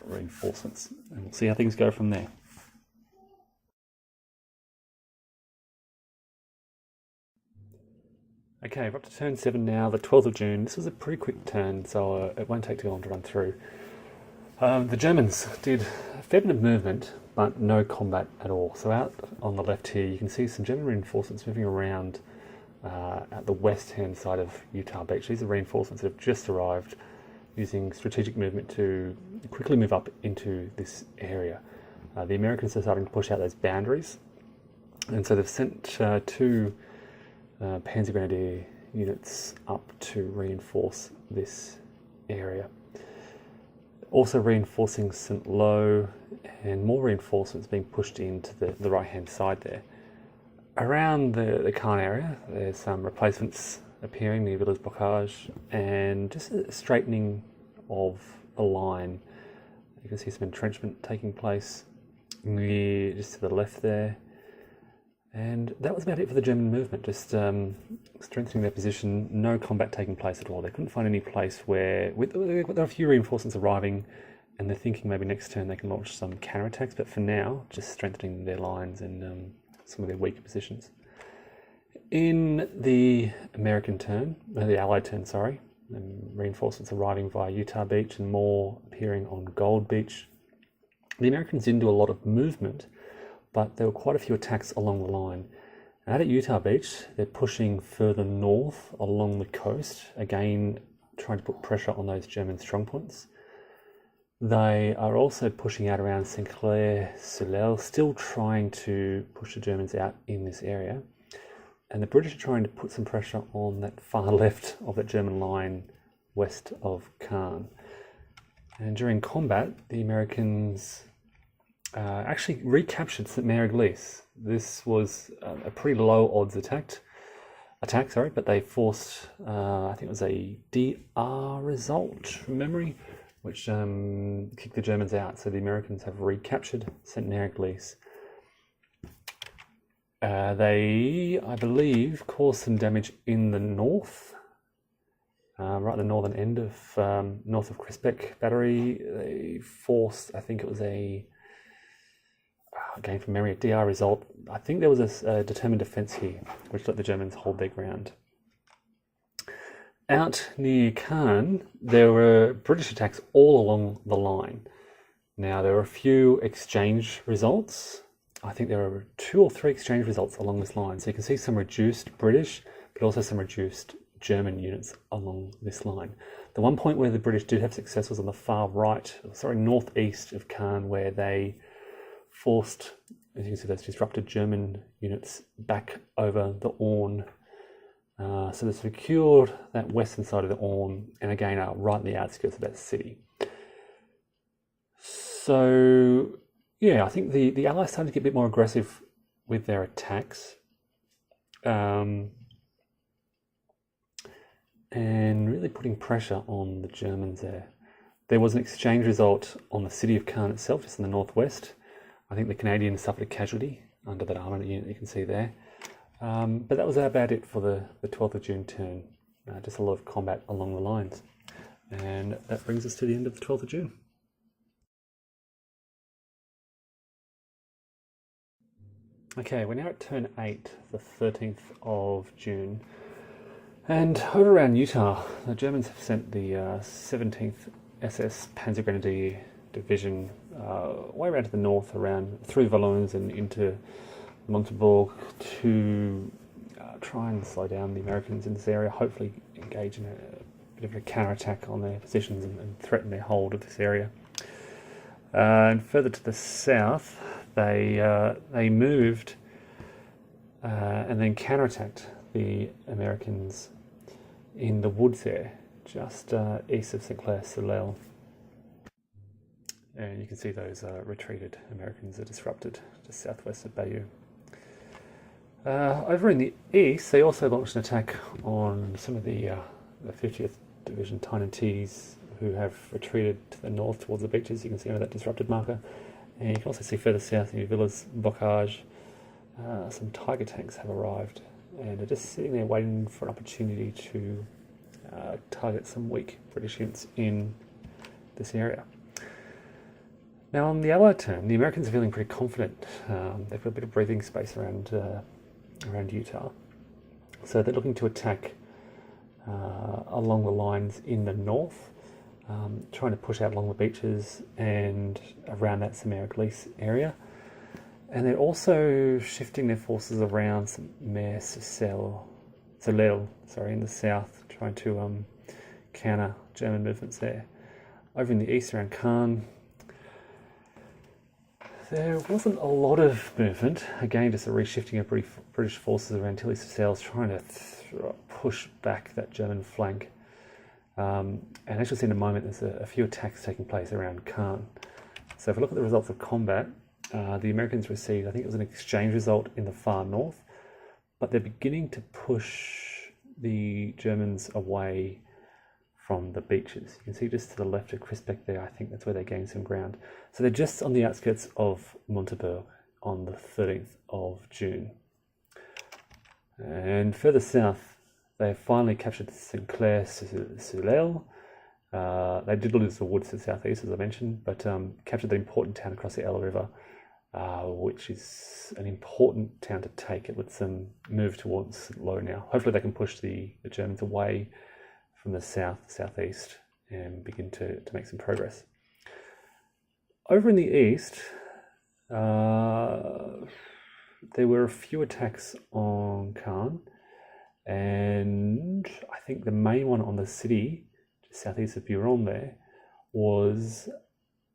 reinforcements. And we'll see how things go from there. Okay, we're up to turn 7 now, the 12th of June. This was a pretty quick turn, so it won't take too long to run through. The Germans did a fair bit of movement, but no combat at all. So out on the left here, you can see some German reinforcements moving around at the west-hand side of Utah Beach. These are reinforcements that have just arrived using strategic movement to quickly move up into this area. The Americans are starting to push out those boundaries, and so they've sent two Panzer Grenadier units up to reinforce this area. Also reinforcing St. Lo and more reinforcements being pushed into the right-hand side there. Around the Caen area, there's some replacements appearing near Villers-Bocage and just a straightening of the line. You can see some entrenchment taking place near just to the left there. And that was about it for the German movement, just strengthening their position, no combat taking place at all. They couldn't find any place where, there are a few reinforcements arriving, and they're thinking maybe next turn they can launch some counterattacks, but for now, just strengthening their lines and some of their weaker positions. In the American turn, the Allied turn, sorry, reinforcements arriving via Utah Beach and more appearing on Gold Beach. The Americans didn't do a lot of movement, but there were quite a few attacks along the line. Out at Utah Beach, they're pushing further north along the coast, again trying to put pressure on those German strongpoints. They are also pushing out around Sinclair-sur-Loire, still trying to push the Germans out in this area. And the British are trying to put some pressure on that far left of that German line west of Caen. And during combat, the Americans actually recaptured St. Mary-Église. This was a pretty low odds attack, but they forced, I think it was a DR result from memory, which kicked the Germans out. So the Americans have recaptured St. Mary-Église. They, I believe, caused some damage in the north, right at the northern end of north of Crispec Battery. They forced, I think it was again from memory, a DR result. I think there was a determined defence here, which let the Germans hold their ground. Out near Caen, there were British attacks all along the line. Now, there were a few exchange results. I think there were 2 or 3 exchange results along this line. So you can see some reduced British, but also some reduced German units along this line. The one point where the British did have success was on the far right, northeast of Caen, where they forced, as you can see, those disrupted German units back over the Orne So they secured that western side of the Orne, and again are right in the outskirts of that city. So yeah, I think the Allies started to get a bit more aggressive with their attacks, and really putting pressure on the Germans there. There was an exchange result on the city of Caen itself, just in the northwest. I think the Canadians suffered a casualty under that armoured unit you can see there. But that was about it for the 12th of June turn. Just a lot of combat along the lines. And that brings us to the end of the 12th of June. Okay, we're now at turn 8, the 13th of June. And over around Utah, the Germans have sent the 17th SS Panzergrenadier Division way around to the north, around through Valognes and into Montebourg, to try and slow down the Americans in this area, hopefully engage in a bit of a counterattack on their positions and threaten their hold of this area. And further to the south, they moved and then counterattacked the Americans in the woods there, just east of St. Clair-sur-l'Isle. And you can see those retreated Americans are disrupted just southwest of Bayeux. Over in the east, they also launched an attack on some of the 50th Division Tynantes, who have retreated to the north towards the beaches. You can see under that disrupted marker. And you can also see further south in Villas Bocage, some Tiger tanks have arrived and are just sitting there waiting for an opportunity to target some weak British units in this area. Now on the Allied turn, the Americans are feeling pretty confident. They've got a bit of breathing space around Utah. So they're looking to attack along the lines in the north, trying to push out along the beaches and around that Samara-Glisse area. And they're also shifting their forces around some Mer-Salel, in the south, trying to counter German movements there. Over in the east around Caen, there wasn't a lot of movement. Again, just a reshifting of British forces around Tilly-sur-Seine, trying to push back that German flank. And as you'll see in a moment, there's a few attacks taking place around Caen. So if we look at the results of combat, the Americans received, I think it was an exchange result in the far north, but they're beginning to push the Germans away from the beaches. You can see just to the left of Crispec there, I think that's where they gained some ground. So they're just on the outskirts of Montebourg on the 13th of June. And further south, they finally captured St. Clair-sur-l'Isle. They did lose the woods to the southeast, as I mentioned, but captured the important town across the Ella River, which is an important town to take. It lets them move towards St. Lo now. Hopefully they can push the Germans away from the southeast and begin to make some progress. Over in the east, there were a few attacks on Caen, and I think the main one on the city, just southeast of Buron there, was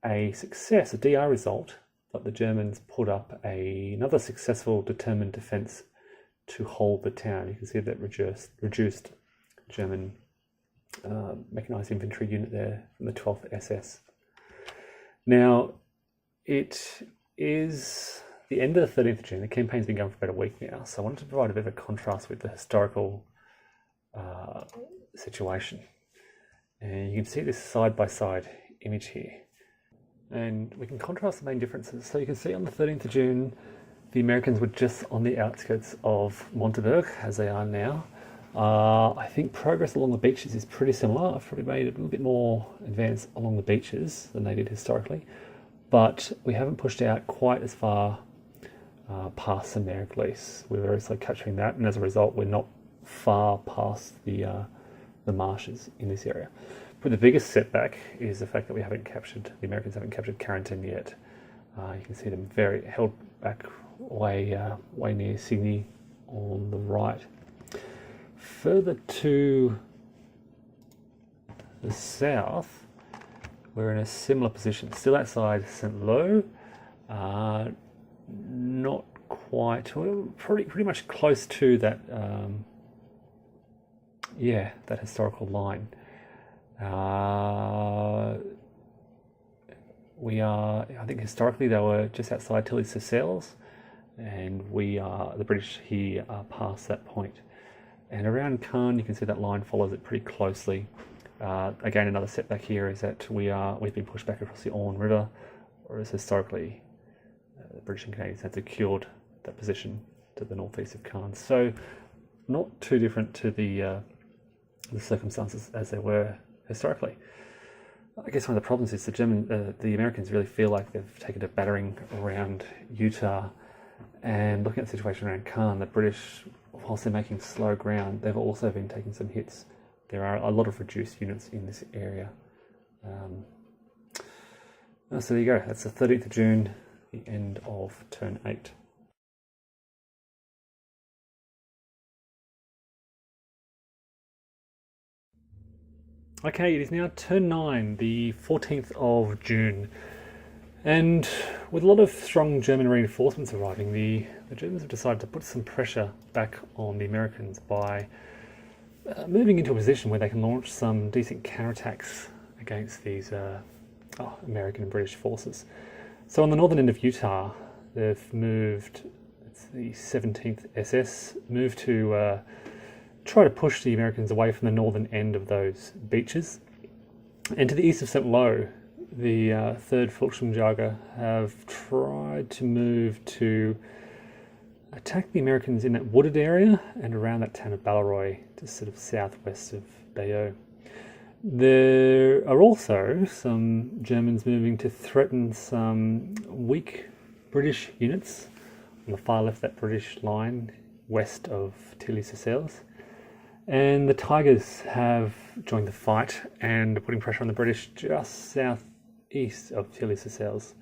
a success, a DR result, but the Germans put up another successful determined defense to hold the town. You can see that reduced German mechanized infantry unit there from the 12th SS. Now, it is the end of the 13th of June. The campaign's been going for about a week now, so I wanted to provide a bit of a contrast with the historical situation. And you can see this side-by-side image here. And we can contrast the main differences. So you can see on the 13th of June, the Americans were just on the outskirts of Montebourg, as they are now. I think progress along the beaches is pretty similar. I've probably made a little bit more advance along the beaches than they did historically, but we haven't pushed out quite as far past Samara-Glisse. We're also capturing that, and as a result, we're not far past the marshes in this area. But the biggest setback is the fact that the Americans haven't captured Carentan yet. You can see them very held back way near Signy on the right. Further to the south, we're in a similar position, still outside St. Lo, not quite, pretty much close to that yeah, that historical line. I think historically they were just outside Tilly-sur-Seulles, and the British here are past that point. And around Caen, you can see that line follows it pretty closely. Again, another setback here is that we've been pushed back across the Orne River, whereas historically the British and Canadians had secured that position to the northeast of Caen. So not too different to the circumstances as they were historically. I guess one of the problems is the Americans really feel like they've taken a battering around Utah, and looking at the situation around Caen, the British, whilst they're making slow ground, they've also been taking some hits. There are a lot of reduced units in this area. So there you go. That's the 13th of June, the end of Turn 8. Okay, it is now Turn 9, the 14th of June. And with a lot of strong German reinforcements arriving, the Germans have decided to put some pressure back on the Americans by moving into a position where they can launch some decent counterattacks against these American and British forces. So on the northern end of Utah, they've moved, it's the 17th SS, moved to try to push the Americans away from the northern end of those beaches. And to the east of St. Lo, the 3rd Fallschirmjäger have tried to move to attack the Americans in that wooded area and around that town of Balleroy, just sort of southwest of Bayeux. There are also some Germans moving to threaten some weak British units on the far left of that British line, west of Tilly-sur-Seulles. And the Tigers have joined the fight and are putting pressure on the British just southeast of Tilly-sur-Seulles,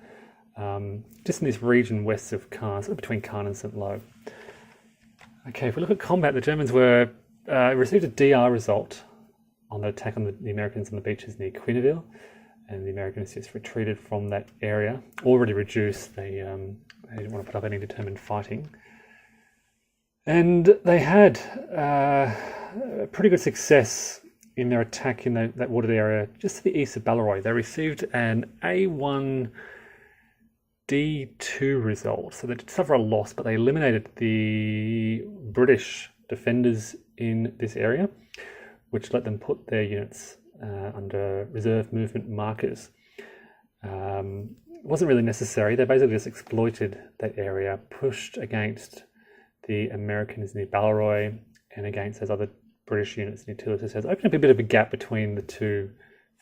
just in this region west of Caen, sort of between Caen and St. Lo. Okay, if we look at combat, the Germans received a DR result on the attack on the Americans on the beaches near Quenneville, and the Americans just retreated from that area, already reduced. They didn't want to put up any determined fighting. And they had pretty good success in their attack in that wooded area just to the east of Balleroy. They received an A1 D2 result, so they did suffer a loss, but they eliminated the British defenders in this area, which let them put their units under reserve movement markers. It wasn't really necessary. They basically just exploited that area, pushed against the Americans near Balleroy and against those other British units near Tilly-sur-Seulles, opened up a bit of a gap between the two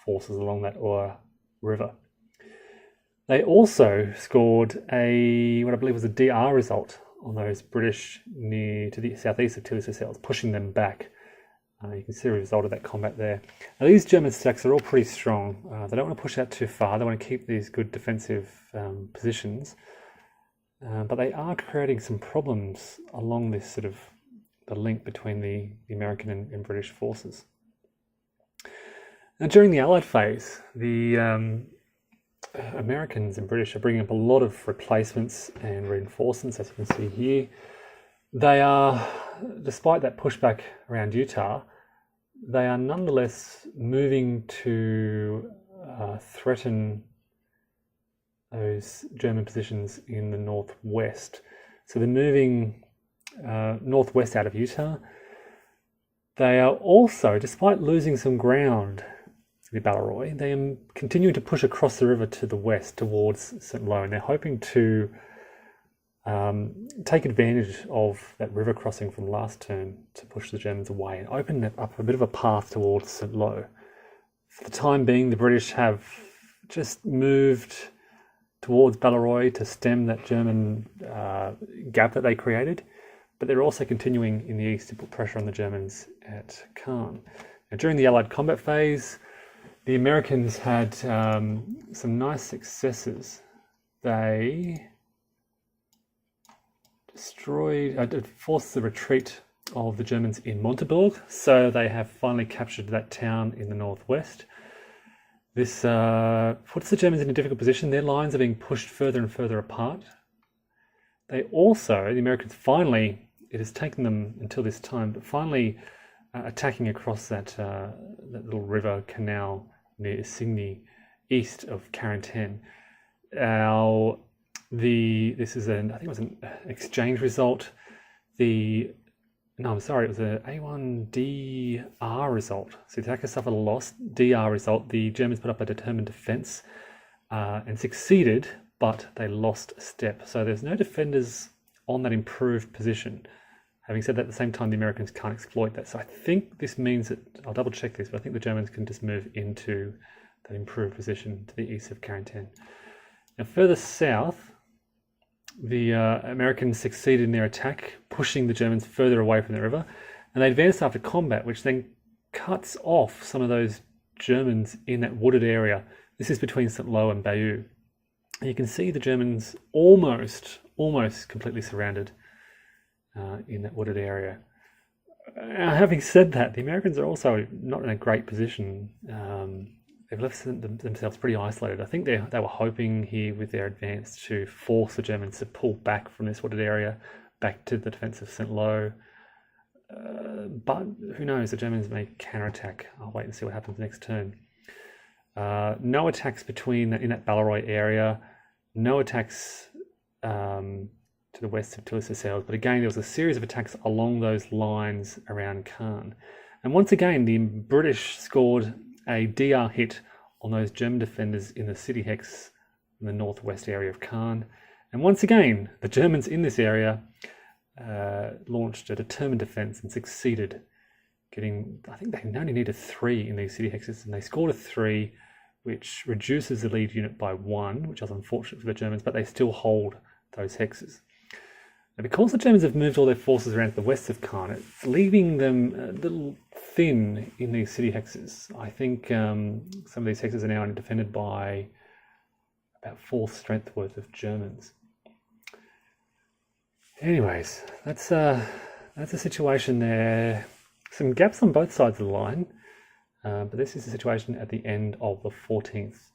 forces along that Orre River. They also scored what I believe was a DR result on those British near to the southeast of Tilly-sur-Seulles, pushing them back. You can see the result of that combat there. Now, these German stacks are all pretty strong. They don't want to push out too far. They want to keep these good defensive positions. But they are creating some problems along this sort of the link between the American and British forces. Now, during the Allied phase, the Americans and British are bringing up a lot of replacements and reinforcements, as you can see here. They are, despite that pushback around Utah, they are nonetheless moving to threaten those German positions in the northwest. So they're moving northwest out of Utah. They are also, despite losing some ground to the Balleroy, they are continuing to push across the river to the west towards St. Lo, and they're hoping to take advantage of that river crossing from last turn to push the Germans away and open up a bit of a path towards St. Lo. For the time being, the British have just moved towards Balleroy to stem that German gap that they created, but they're also continuing in the east to put pressure on the Germans at Caen. Now, during the Allied combat phase, the Americans had some nice successes. They forced the retreat of the Germans in Montabaur, so they have finally captured that town in the northwest. This puts the Germans in a difficult position. Their lines are being pushed further and further apart. The Americans finally, it has taken them until this time, but finally attacking across that little river canal near Isigny, east of Carentan. This is I think it was an exchange result. It was an A1DR result. So the attacker suffered a loss. DR result. The Germans put up a determined defense and succeeded, but they lost a step. So there's no defenders on that improved position. Having said that, at the same time, the Americans can't exploit that. So I think this means that, I'll double check this, but I think the Germans can just move into that improved position to the east of Carentan. Now further south, the Americans succeeded in their attack, pushing the Germans further away from the river, and they advanced after combat, which then cuts off some of those Germans in that wooded area. This is between Saint-Lô and Bayeux. And you can see the Germans almost completely surrounded in that wooded area. Having said that, the Americans are also not in a great position. They've left themselves pretty isolated. I think they were hoping here with their advance to force the Germans to pull back from this wooded area back to the defense of Saint-Lô. But who knows, the Germans may counterattack. I'll wait and see what happens next turn. No attacks in that Balleroy area. No attacks to the west of Tilly-sur-Seulles, but again there was a series of attacks along those lines around Caen. And once again the British scored a DR hit on those German defenders in the city hex in the northwest area of Caen. And once again the Germans in this area launched a determined defense and succeeded, I think they only needed 3 in these city hexes, and they scored a 3, which reduces the lead unit by 1, which was unfortunate for the Germans, but they still hold those hexes. Now, because the Germans have moved all their forces around to the west of Caen, it's leaving them a little thin in these city hexes. I think some of these hexes are now defended by about 4 strength worth of Germans. Anyways, that's a situation there. Some gaps on both sides of the line, but this is the situation at the end of the 14th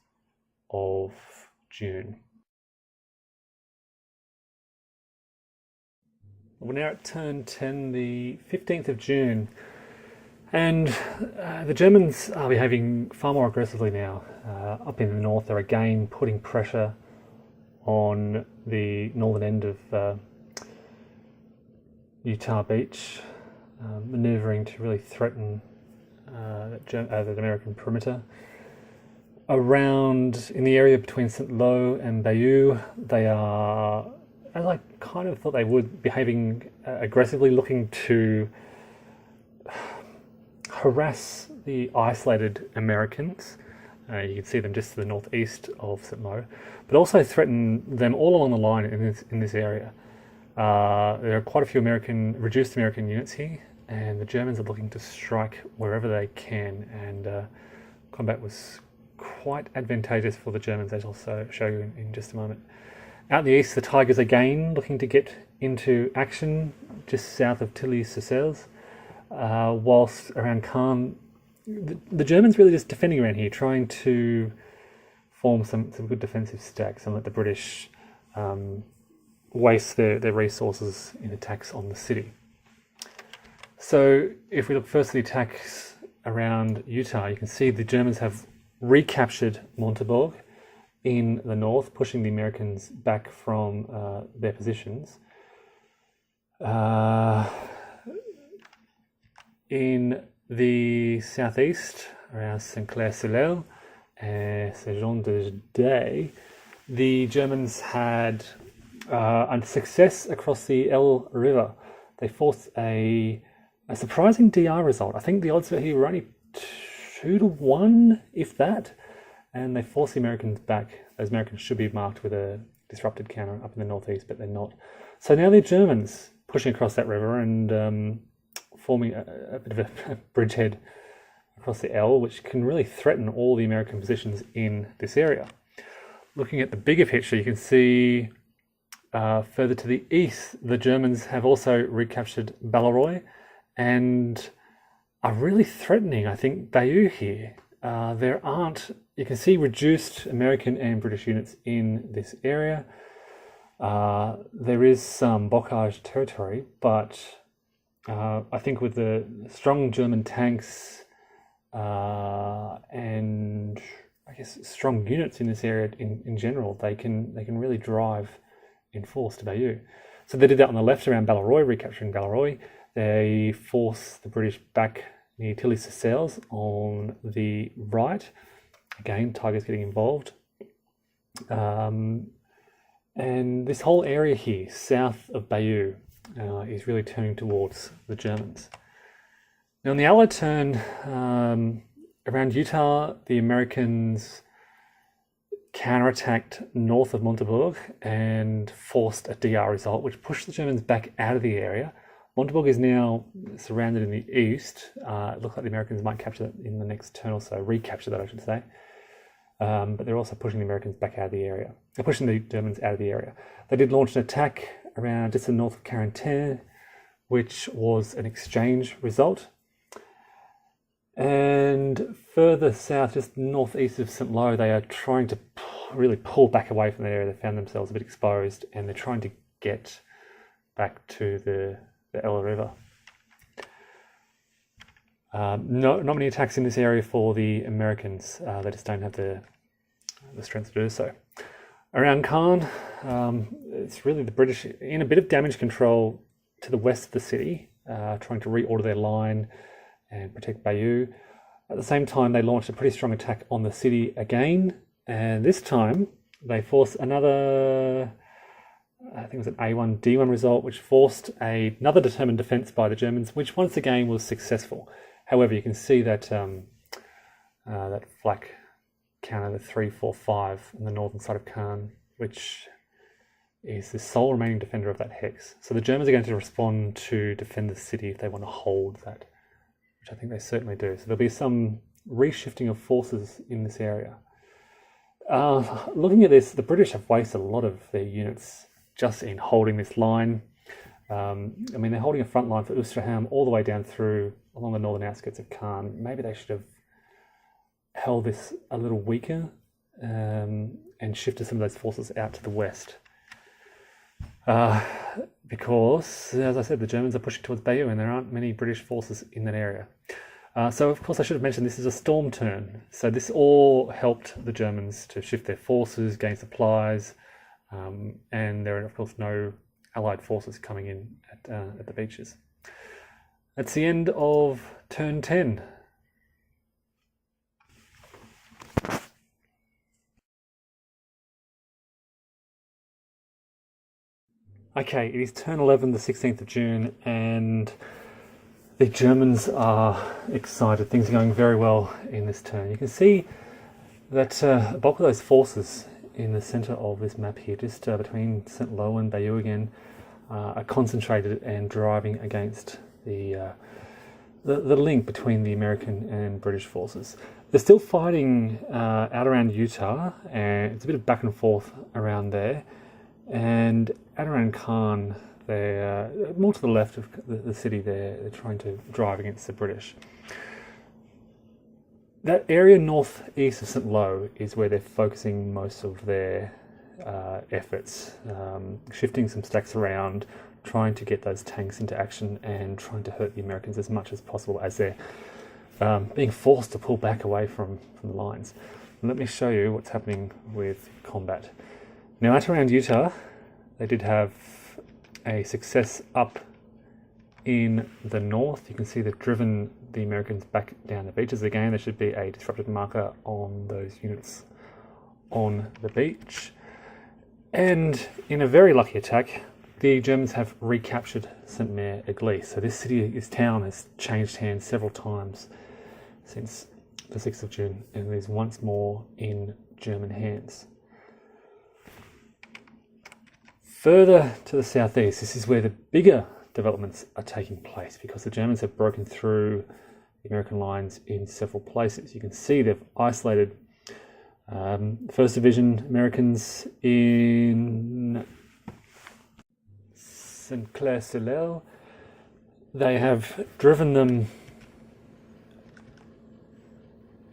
of June. We're now at turn 10, the 15th of June, and the Germans are behaving far more aggressively now. Up in the north, they're again putting pressure on the northern end of Utah Beach, manoeuvring to really threaten the American perimeter. Around in the area between Saint-Lô and Bayeux, they are, as I kind of thought they would, behaving aggressively, looking to harass the isolated Americans. You can see them just to the northeast of Saint-Lô, but also threaten them all along the line in this area. There are quite a few reduced American units here, and the Germans are looking to strike wherever they can, and combat was quite advantageous for the Germans, as I'll show you in just a moment. Out in the east, the Tigers again looking to get into action just south of Tilly-sur-Seulles, whilst around Caen, the Germans really just defending around here, trying to form some good defensive stacks and let the British waste their resources in attacks on the city. So if we look first at the attacks around Utah, you can see the Germans have recaptured Montebourg in the north, pushing the Americans back from their positions. In the southeast, around Saint-Clair-sur-l'Eau and Saint-Jean-de-Day, the Germans had a success across the L River. They forced a surprising DR result. I think the odds here were only 2-1, if that, and they forced the Americans back. Those Americans should be marked with a disrupted counter up in the northeast, but they're not. So now the Germans pushing across that river and forming a bit of a bridgehead across the L, which can really threaten all the American positions in this area. Looking at the bigger picture, you can see further to the east, the Germans have also recaptured Balleroy and are really threatening, I think, Bayeux here. You can see reduced American and British units in this area. There is some bocage territory, but I think with the strong German tanks and I guess strong units in this area in general, they can really drive in force to Bayeux. So they did that on the left around Balleroy, recapturing Balleroy. They forced the British back near Tilly-sur-Seulles on the right. Again, Tigers getting involved. And this whole area here, south of Bayeux, is really turning towards the Germans. Now, on the Allied turn, around Utah, the Americans counterattacked north of Montabaur and forced a DR result, which pushed the Germans back out of the area. Montabaur is now surrounded in the east. It looks like the Americans might capture that in the next turn or so, recapture that, I should say. But they're also pushing the Americans back out of the area. They're pushing the Germans out of the area. They did launch an attack around just to the north of Carentan, which was an exchange result. And further south, just northeast of St. Lo, they are trying to really pull back away from the area. They found themselves a bit exposed, and they're trying to get back to the Ella River. Not many attacks in this area for the Americans. They just don't have the strength to do so. Around Caen, it's really the British in a bit of damage control to the west of the city, trying to reorder their line and protect Bayeux. At the same time, they launched a pretty strong attack on the city again, and this time they forced another, I think it was an A1, D1 result, which forced another determined defense by the Germans, which once again was successful. However, you can see that that flak counter, the 345 on the northern side of Caen, which is the sole remaining defender of that hex. So the Germans are going to respond to defend the city if they want to hold that, which I think they certainly do. So there'll be some reshifting of forces in this area. Looking at this, the British have wasted a lot of their units just in holding this line. I mean, they're holding a front line for Ouistreham all the way down through along the northern outskirts of Caen. Maybe they should have held this a little weaker and shifted some of those forces out to the west. Because, as I said, the Germans are pushing towards Bayeux and there aren't many British forces in that area. So, of course, I should have mentioned this is a storm turn. So this all helped the Germans to shift their forces, gain supplies, and there are, of course, no Allied forces coming in at the beaches. That's the end of turn 10. Okay, it is turn 11, the 16th of June, and the Germans are excited. Things are going very well in this turn. You can see that a bulk of those forces in the centre of this map here, just between St. Lo and Bayeux again, are concentrated and driving against the link between the American and British forces. They're still fighting out around Utah, and it's a bit of back and forth around there. And out around Caen, they're more to the left of the city there. They're trying to drive against the British. That area northeast of St. Lo is where they're focusing most of their efforts, shifting some stacks around, trying to get those tanks into action and trying to hurt the Americans as much as possible as they're being forced to pull back away from the lines. And let me show you what's happening with combat. Now, out around Utah, they did have a success up in the north. You can see they've driven the Americans back down the beaches again. There should be a disrupted marker on those units on the beach. And in a very lucky attack, the Germans have recaptured Saint-Mère-Église. So this town has changed hands several times since the 6th of June and is once more in German hands. Further to the southeast, this is where the bigger developments are taking place because the Germans have broken through the American lines in several places. You can see they've isolated 1st Division Americans in Saint-Clair-sur-l'Elle. They have driven them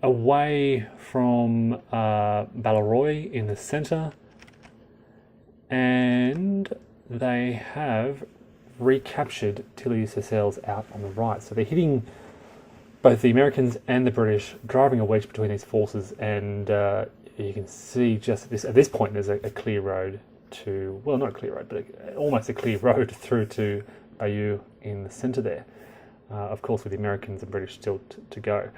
away from Balleroy in the centre, and they have recaptured Tilly-sur-Seulles out on the right. So they're hitting both the Americans and the British, driving a wedge between these forces, and you can see just at this point there's a clear road to, well, not a clear road, but almost a clear road through to Bayeux in the centre there. Of course, with the Americans and British still to go.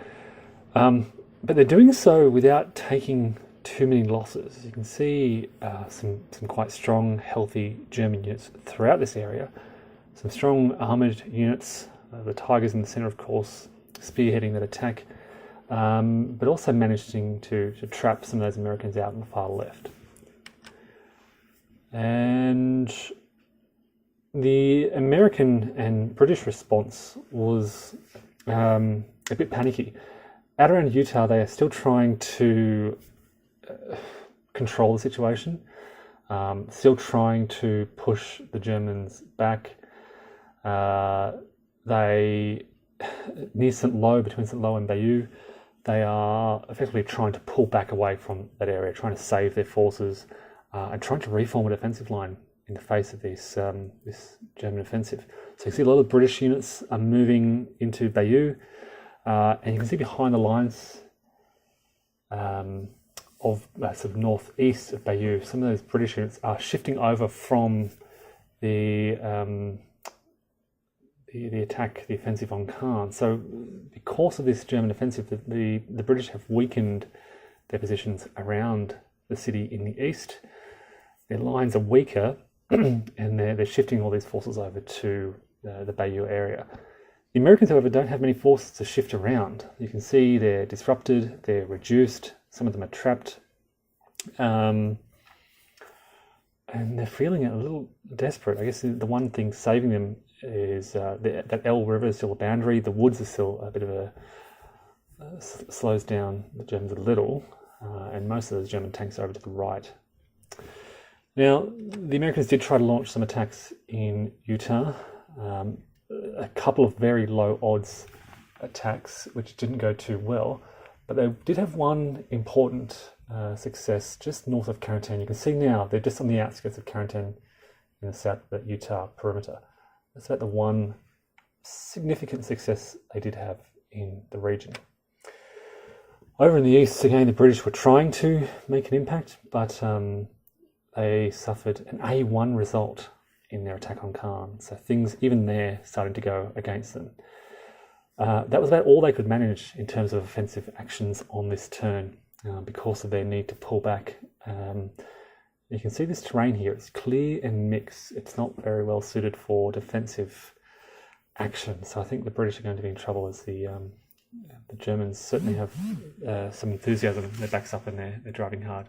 But they're doing so without taking too many losses. You can see some quite strong, healthy German units throughout this area. Some strong armoured units, the Tigers in the centre, of course, spearheading that attack, but also managing to trap some of those Americans out on the far left. And the American and British response was a bit panicky. Out around Utah, they are still trying to control the situation, still trying to push the Germans back. They, near St. Lo, between St. Lo and Bayeux, they are effectively trying to pull back away from that area, trying to save their forces, and trying to reform a defensive line in the face of this German offensive. So you see a lot of British units are moving into Bayeux, and you can see behind the lines of sort of northeast of Bayeux, some of those British units are shifting over from the attack, the offensive on Caen. So because of this German offensive, the British have weakened their positions around the city in the east. Their lines are weaker, and they're shifting all these forces over to the Bayeux area. The Americans, however, don't have many forces to shift around. You can see they're disrupted, they're reduced, some of them are trapped, and they're feeling a little desperate. I guess the one thing saving them is that L River is still a boundary. The woods are still a bit of a slows down the Germans a little, and most of those German tanks are over to the right. Now, the Americans did try to launch some attacks in Utah, a couple of very low odds attacks, which didn't go too well, but they did have one important success just north of Carentan. You can see now they're just on the outskirts of Carentan in the south, the Utah perimeter. That's about the one significant success they did have in the region. Over in the east, again, the British were trying to make an impact, but they suffered an A1 result in their attack on Caen. So things, even there, starting to go against them. That was about all they could manage in terms of offensive actions on this turn because of their need to pull back. You can see this terrain here. It's clear and mixed. It's not very well suited for defensive action. So I think the British are going to be in trouble as the Germans certainly have some enthusiasm. Their backs up and they're driving hard.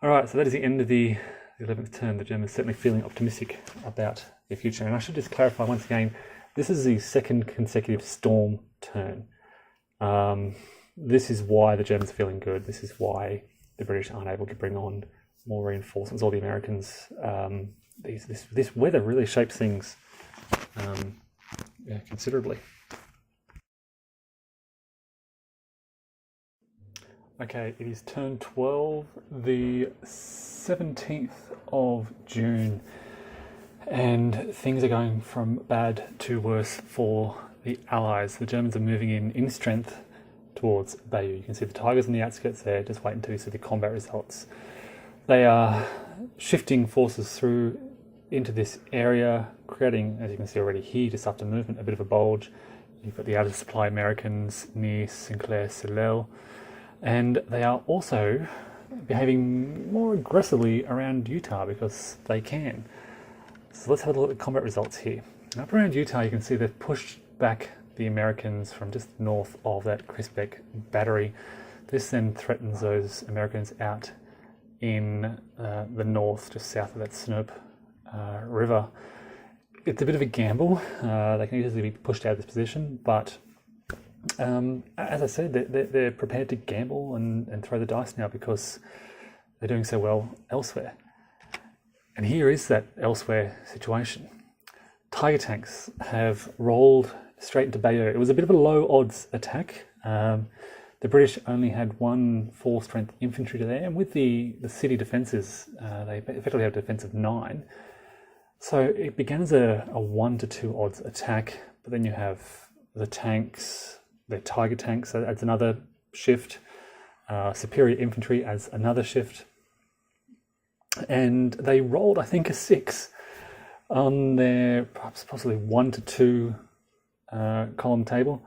All right, so that is the end of the 11th turn. The Germans certainly feeling optimistic about their future. And I should just clarify once again, this is the second consecutive storm turn. This is why the Germans are feeling good. This is why the British aren't able to bring on more reinforcements, or the Americans. This weather really shapes things considerably. Okay, it is turn 12, the 17th of June, and things are going from bad to worse for the Allies. The Germans are moving in strength towards Bayeux. You can see the Tigers on the outskirts there, just wait until you see the combat results. They are shifting forces through into this area, creating, as you can see already here, just after movement, a bit of a bulge. You've got the out of supply Americans near Sinclair-sur-Lelle, and they are also behaving more aggressively around Utah because they can. So let's have a look at the combat results here. Up around Utah, you can see they've pushed back the Americans from just north of that Crispbeck battery. This then threatens those Americans out in the north, just south of that Snope River. It's a bit of a gamble. They can easily be pushed out of this position, but as I said, they're prepared to gamble and throw the dice now because they're doing so well elsewhere. And here is that elsewhere situation. Tiger tanks have rolled straight into Bayeux. It was a bit of a low odds attack. The British only had one 4-strength infantry to there, and with the city defences, they effectively have a defence of 9. So it began as a 1 to 2 odds attack, but then you have the tanks, the Tiger tanks adds another shift, superior infantry adds another shift, and they rolled, I think, a 6 on their perhaps possibly 1 to 2 column table,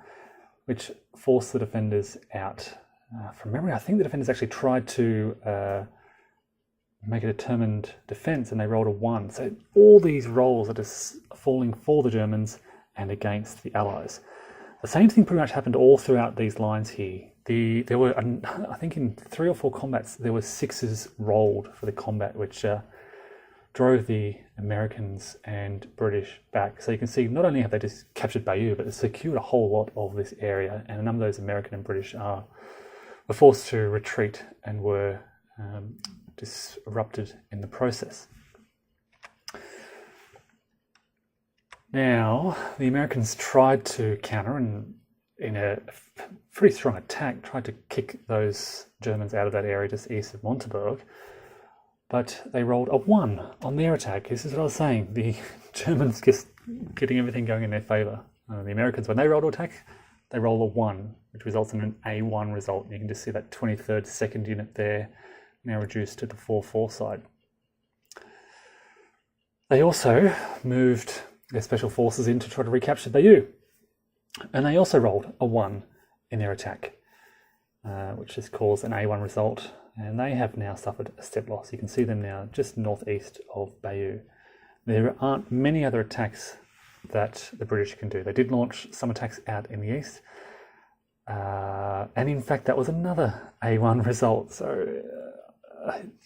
which forced the defenders out. From memory, I think the defenders actually tried to make a determined defense, and they rolled a 1. So all these rolls are just falling for the Germans and against the Allies. The same thing pretty much happened all throughout these lines here. There were, I think in 3 or 4 combats, there were 6s rolled for the combat, which drove the Americans and British back. So you can see not only have they just captured Bayeux, but they secured a whole lot of this area, and a number of those American and British were forced to retreat and were disrupted in the process. Now, the Americans tried to counter, and in a pretty strong attack, tried to kick those Germans out of that area just east of Montabaur, but they rolled a 1 on their attack. This is what I was saying. The Germans just getting everything going in their favour. The Americans, when they rolled to attack, they roll a 1, which results in an A1 result. You can just see that 23rd 2nd unit there, now reduced to the 4-4 side. They also moved their special forces in to try to recapture Bayeux, and they also rolled a 1 in their attack, which has caused an A1 result, and they have now suffered a step loss. You can see them now just northeast of Bayeux. There aren't many other attacks that the British can do. They did launch some attacks out in the east, and in fact that was another A1 result. So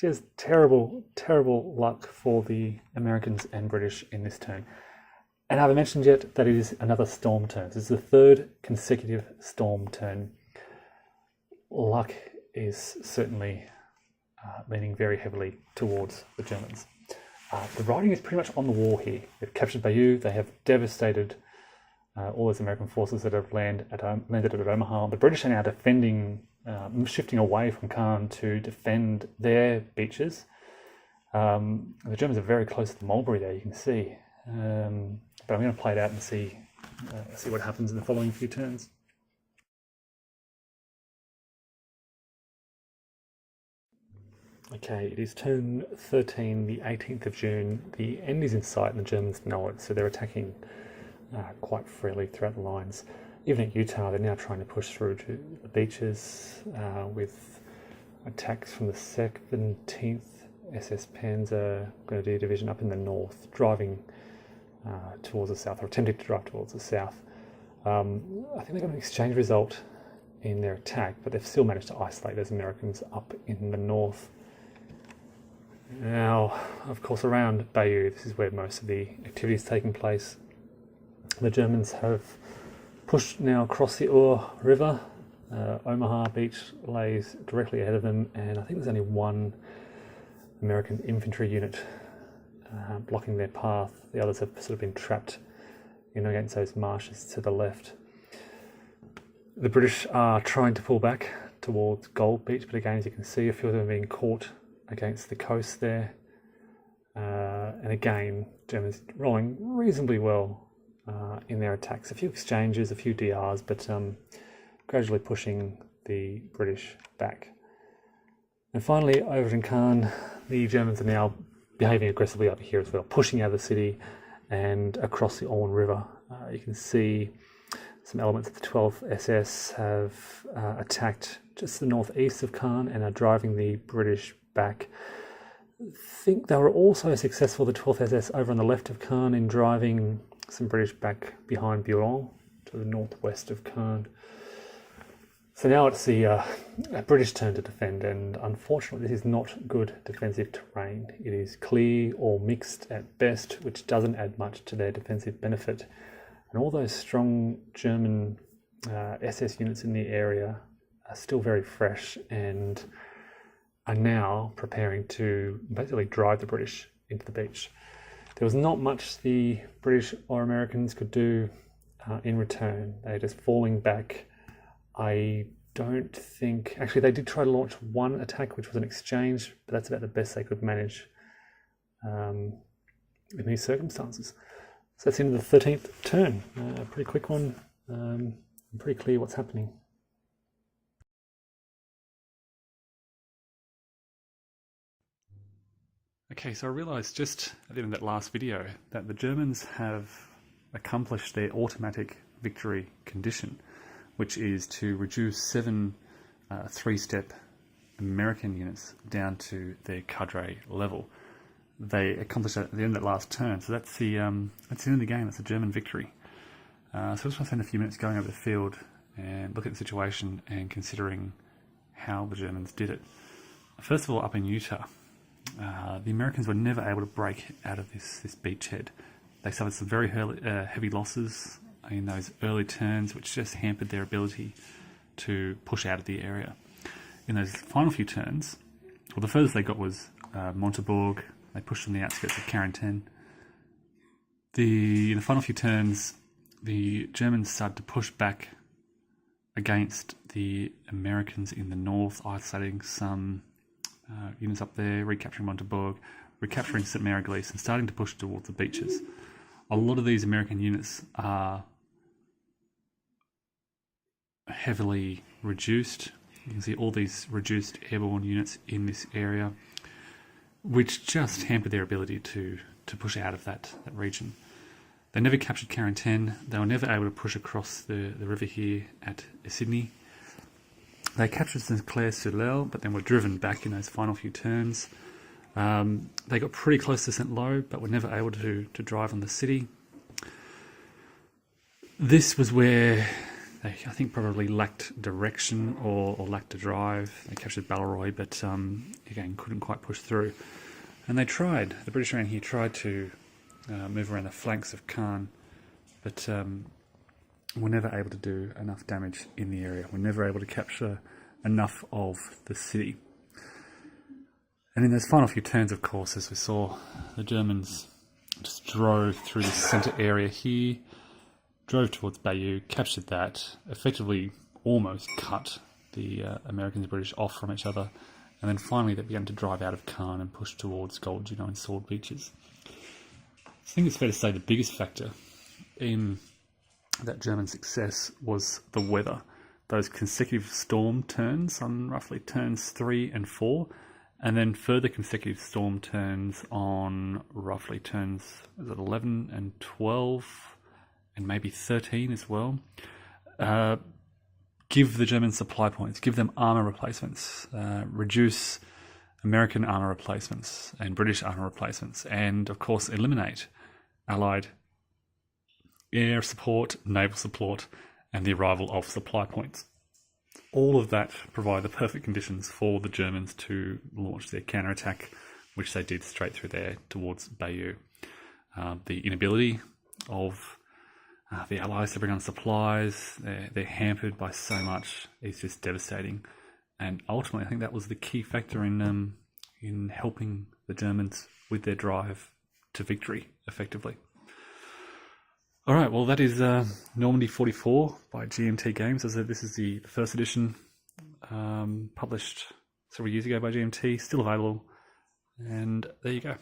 just terrible, terrible luck for the Americans and British in this turn. And have I mentioned yet that it is another storm turn? This is the 3rd consecutive storm turn. Luck is certainly leaning very heavily towards the Germans. The writing is pretty much on the wall here. They've captured Bayeux. They have devastated all those American forces that have landed at Omaha. The British are now defending, shifting away from Caen to defend their beaches. The Germans are very close to the Mulberry there, you can see. But I'm going to play it out and see what happens in the following few turns. Okay, it is turn 13, the 18th of June. The end is in sight and the Germans know it, so they're attacking quite freely throughout the lines. Even at Utah, they're now trying to push through to the beaches with attacks from the 17th SS Panzer Grenadier Division up in the north, driving towards the south, or attempting to drive towards the south. I think they got an exchange result in their attack, but they've still managed to isolate those Americans up in the north. Now, of course, around Bayeux, this is where most of the activity is taking place. The Germans have pushed now across the Our River. Omaha Beach lays directly ahead of them, and I think there's only 1 American infantry unit blocking their path. The others have sort of been trapped against those marshes to the left. The British are trying to pull back towards Gold Beach, but again, as you can see, a few of them are being caught against the coast there. And again, Germans rolling reasonably well in their attacks. A few exchanges, a few DRs, but gradually pushing the British back. And finally, over in Caen, the Germans are now behaving aggressively up here as well, pushing out of the city and across the Orne River. You can see some elements of the 12th SS have attacked just to the northeast of Caen and are driving the British back. I think they were also successful, the 12th SS, over on the left of Caen in driving some British back behind Boulogne to the northwest of Caen. So now it's the British turn to defend, and unfortunately this is not good defensive terrain. It is clear or mixed at best, which doesn't add much to their defensive benefit. And all those strong German SS units in the area are still very fresh and are now preparing to basically drive the British into the beach. There was not much the British or Americans could do in return. They're just falling back. I don't think... Actually, they did try to launch 1 attack, which was an exchange, but that's about the best they could manage. in these circumstances. So that's into the 13th turn. Pretty quick one. Pretty clear what's happening. Okay, so I realised just at the end of that last video that the Germans have accomplished their automatic victory condition, which is to reduce 7 three-step American units down to their cadre level. They accomplished that at the end of that last turn, so that's the end of the game. That's a German victory. So I just want to spend a few minutes going over the field and look at the situation and considering how the Germans did it. First of all, up in Utah, the Americans were never able to break out of this beachhead. They suffered some very heavy losses in those early turns, which just hampered their ability to push out of the area. In those final few turns, well, the furthest they got was Montebourg. They pushed on the outskirts of Carentan. In the final few turns, the Germans started to push back against the Americans in the north, isolating some units up there, recapturing Montebourg, recapturing St. Mary-Glise, and starting to push towards the beaches. A lot of these American units are heavily reduced. You can see all these reduced airborne units in this area, which just hampered their ability to push out of that region. They never captured Carentan. They were never able to push across the river here at Sydney. They captured St. Clair-sur-l'Eau, but then were driven back in those final few turns. They got pretty close to St. Lo, but were never able to drive on the city. This was where they, I think, probably lacked direction or lacked a drive. They captured Balleroy, but again, couldn't quite push through. And they tried. The British around here tried to move around the flanks of Caen, but were never able to do enough damage in the area. Were never able to capture enough of the city. And in those final few turns, of course, as we saw, the Germans just drove through the centre area here, drove towards Bayeux, captured that, effectively almost cut the Americans and British off from each other, and then finally they began to drive out of Caen and push towards Gold Juno and Sword Beaches. I think it's fair to say the biggest factor in that German success was the weather. Those consecutive storm turns on roughly turns 3 and 4, and then further consecutive storm turns on roughly turns 11 and 12, and maybe 13 as well. Give the Germans supply points, give them armour replacements, reduce American armour replacements and British armour replacements, and of course eliminate Allied air support, naval support, and the arrival of supply points. All of that provide the perfect conditions for the Germans to launch their counterattack, which they did straight through there towards Bayeux. The inability of the Allies to bring on supplies, they're hampered by so much, it's just devastating. And ultimately, I think that was the key factor in helping the Germans with their drive to victory, effectively. All right, well, that is Normandy 44 by GMT Games. As I said, this is the first edition, published several years ago by GMT, still available, and there you go.